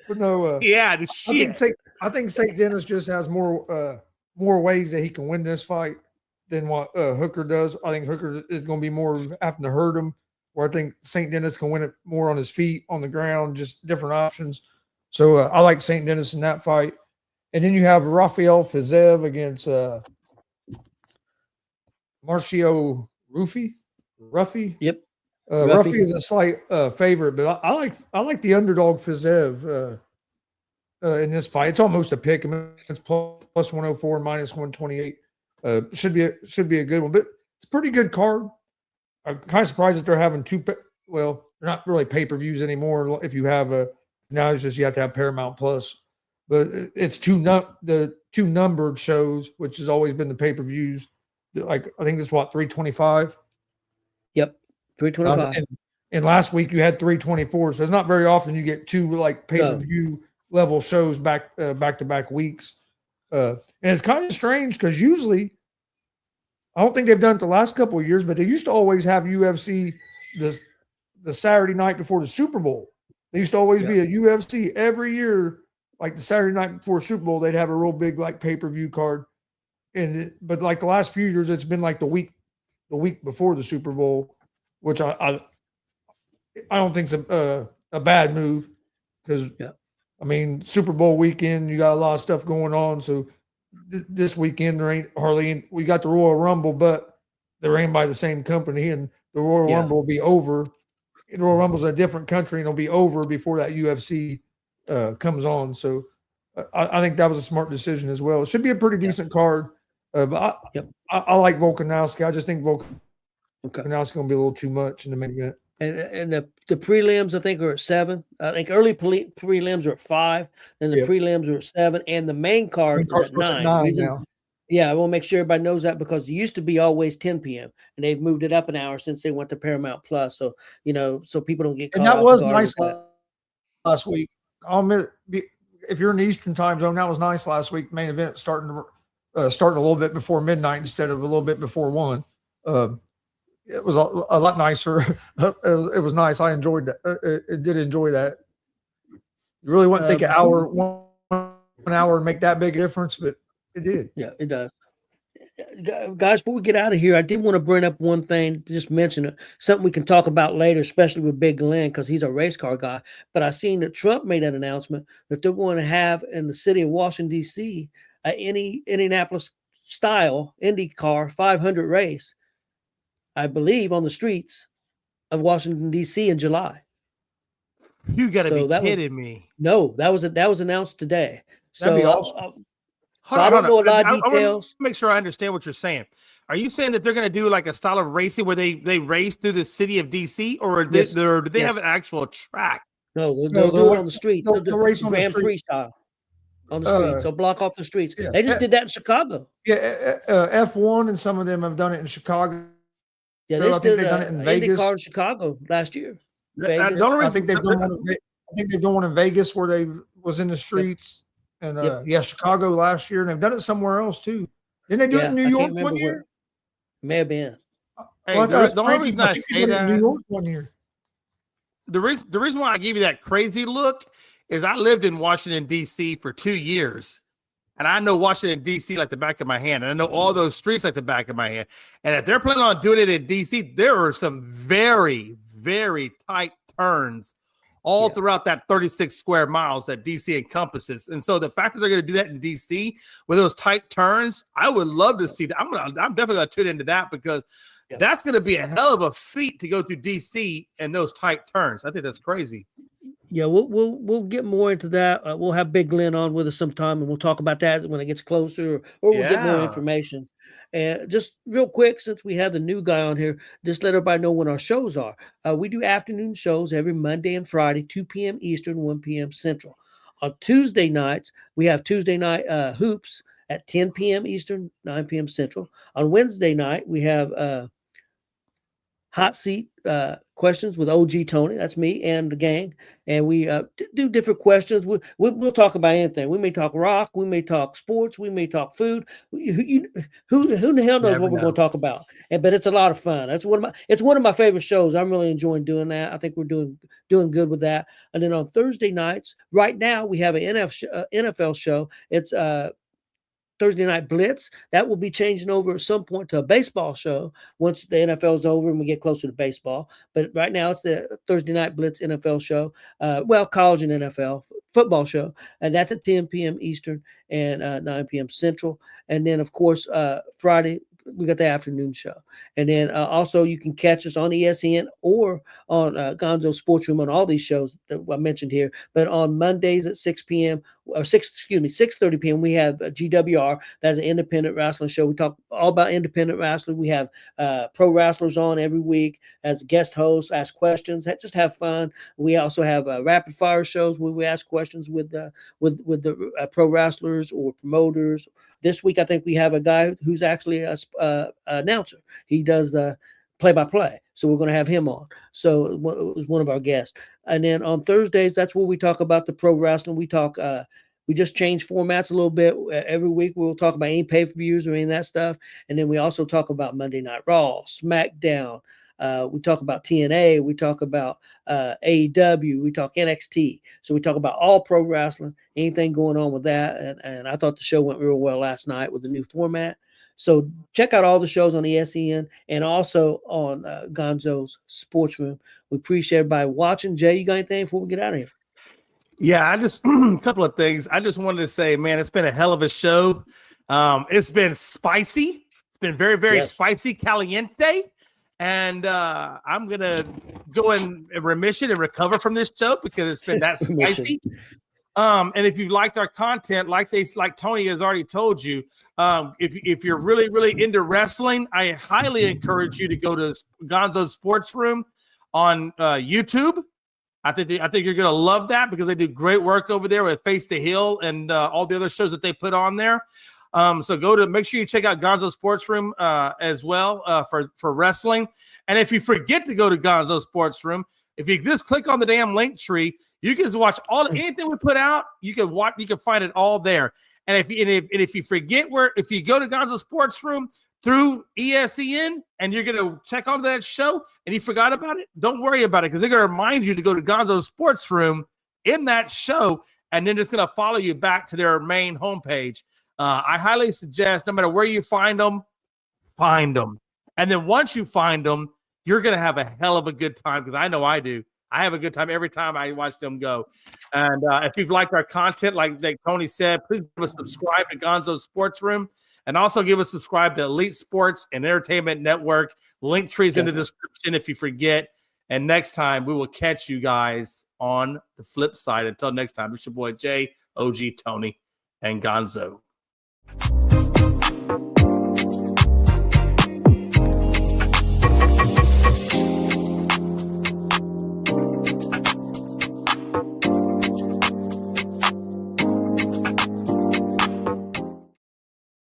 But no, shit. I think St. Denis just has more ways that he can win this fight. than what Hooker does. I think Hooker is going to be more having to hurt him, where I think St. Dennis can win it more on his feet, on the ground, just different options. So I like St. Dennis in that fight. And then you have Rafael Fiziev against Marcio Ruffy. Yep. Ruffy is a slight favorite, but I like the underdog Fiziev in this fight. It's almost a pick. I mean, it's plus 104, minus 128. Should be a good one, but it's a pretty good card. I'm kind of surprised that they're having well, they're not really pay-per-views anymore. If you have now it's just you have to have Paramount Plus, but it's the two numbered shows, which has always been the pay-per-views. Like I think it's what 325. Yep, 325. And last week you had 324, so it's not very often you get two like pay-per-view level shows back to back weeks. And it's kind of strange because usually, I don't think they've done it the last couple of years, but they used to always have UFC the Saturday night before the Super Bowl. There used to always be a UFC every year, like the Saturday night before Super Bowl, they'd have a real big like pay-per-view card. But like the last few years, it's been like the week before the Super Bowl, which I don't think's a bad move because I mean Super Bowl weekend you got a lot of stuff going on. So this weekend there ain't hardly any, we got the Royal Rumble, but they're ran by the same company, and the Royal Rumble will be over. The Royal Rumble's in a different country, and it'll be over before that UFC comes on. So I think that was a smart decision as well. It should be a pretty decent card. But I like Volkanovski. I just think Volkanovski going to be a little too much in the main event. And the prelims, I think, are at 7. I think early prelims are at 5. Then the prelims are at 7. And the main card is at 9. Now. Yeah, I want to make sure everybody knows that because it used to be always 10 p.m. And they've moved it up an hour since they went to Paramount Plus. So, so people don't get caught. And that was nice last week. I'll admit, if you're in the Eastern time zone, that was nice last week. Main event starting a little bit before midnight instead of a little bit before 1. It was a lot nicer. It was nice. I enjoyed that. It did enjoy that. You really wouldn't think one hour would make that big a difference, but it did. Yeah, it does. Guys, before we get out of here, I did want to bring up one thing, just mention it, something we can talk about later, especially with Big Glenn, because he's a race car guy. But I seen that Trump made an announcement that they're going to have in the city of Washington, D.C., any Indianapolis style IndyCar 500 race, I believe, on the streets of Washington, D.C. in July. You got to be kidding me. No, that was announced today. That'd be awesome. I don't know a lot of details. Make sure I understand what you're saying. Are you saying that they're going to do like a style of racing where they race through the city of DC, or do they have an actual track? No, they'll do it on the street. They'll race on the Grand street. Prix style on the streets. They'll block off the streets. Yeah. They just did that in Chicago. Yeah, F1 and some of them have done it in Chicago. Yeah, I think they've done it in Vegas. IndyCar in Chicago last year. I think they've done one in Vegas where they was in the streets. And Chicago last year, and they've done it somewhere else too. Didn't they do it in New York one year? May have been. Hey, the only reason I say that, New York one year. The reason why I give you that crazy look is I lived in Washington D.C. for 2 years, and I know Washington D.C. like the back of my hand, and I know all those streets like the back of my hand. And if they're planning on doing it in D.C., there are some very, very tight turns all throughout that 36 square miles that DC encompasses. And so the fact that they're going to do that in DC with those tight turns, I would love to see that. I'm definitely going to tune into that because that's going to be a hell of a feat to go through DC and those tight turns. I think that's crazy. Yeah, we'll get more into that. We'll have Big Glenn on with us sometime, and we'll talk about that when it gets closer, or we'll get more information. And just real quick, since we have the new guy on here, just let everybody know when our shows are. We do afternoon shows every Monday and Friday, 2 p.m. Eastern, 1 p.m. Central. On Tuesday nights, we have Tuesday night hoops at 10 p.m. Eastern, 9 p.m. Central. On Wednesday night, we have hot seat questions with OG Tony. That's me and the gang. And we do different questions. We'll talk about anything. We may talk rock. We may talk sports. We may talk food. Who the hell knows what we're going to talk about? But it's a lot of fun. It's one of my favorite shows. I'm really enjoying doing that. I think we're doing good with that. And then on Thursday nights, right now we have an NFL show. It's Thursday Night Blitz. That will be changing over at some point to a baseball show once the NFL is over and we get closer to baseball. But right now it's the Thursday Night Blitz NFL show. College and NFL football show. And that's at 10 p.m. Eastern and 9 p.m. Central. And then, of course, Friday, we got the afternoon show. And then also you can catch us on ESPN or on Gonzo Sports Room on all these shows that I mentioned here. But on Mondays at 6 p.m. or 6:30 p.m. we have GWR. That's an independent wrestling show. We talk all about independent wrestling. We have pro wrestlers on every week as guest hosts, ask questions, just have fun. We also have rapid fire shows where we ask questions with the pro wrestlers or promoters. This week, I think we have a guy who's actually an announcer. He does play-by-play. So we're going to have him on. So it was one of our guests. And then on Thursdays, that's where we talk about the pro wrestling. We talk, we just change formats a little bit. Every week, we'll talk about any pay-per-views or any of that stuff. And then we also talk about Monday Night Raw, SmackDown. We talk about TNA. We talk about AEW. We talk NXT. So we talk about all pro wrestling, anything going on with that. And I thought the show went real well last night with the new format. So check out all the shows on ESPN and also on Gonzo's Sports Room. We appreciate everybody watching. Jay, you got anything before we get out of here? Yeah, I just a couple of things. I just wanted to say, man, it's been a hell of a show. It's been spicy. It's been very, very spicy, caliente. And I'm going to go in remission and recover from this show because it's been that spicy. And if you liked our content, like Tony has already told you, if you're really, really into wrestling, I highly encourage you to go to Gonzo's Sports Room on YouTube. I think you're going to love that because they do great work over there with Face the Hill and all the other shows that they put on there. So make sure you check out Gonzo's Sports Room as well for wrestling. And if you forget to go to Gonzo's Sports Room, if you just click on the damn link tree, you can watch anything we put out. You can find it all there. And if you forget if you go to Gonzo's Sports Room through ESPN and you're gonna check on that show and you forgot about it, don't worry about it because they're gonna remind you to go to Gonzo's Sports Room in that show, and then it's gonna follow you back to their main homepage. I highly suggest, no matter where you find them. And then once you find them, you're going to have a hell of a good time because I know I do. I have a good time every time I watch them go. And if you've liked our content, like Tony said, please give us subscribe to Gonzo's Sports Room and also give us subscribe to Elite Sports and Entertainment Network. Link trees in the description if you forget. And next time, we will catch you guys on the flip side. Until next time, it's your boy Jay, OG Tony, and Gonzo.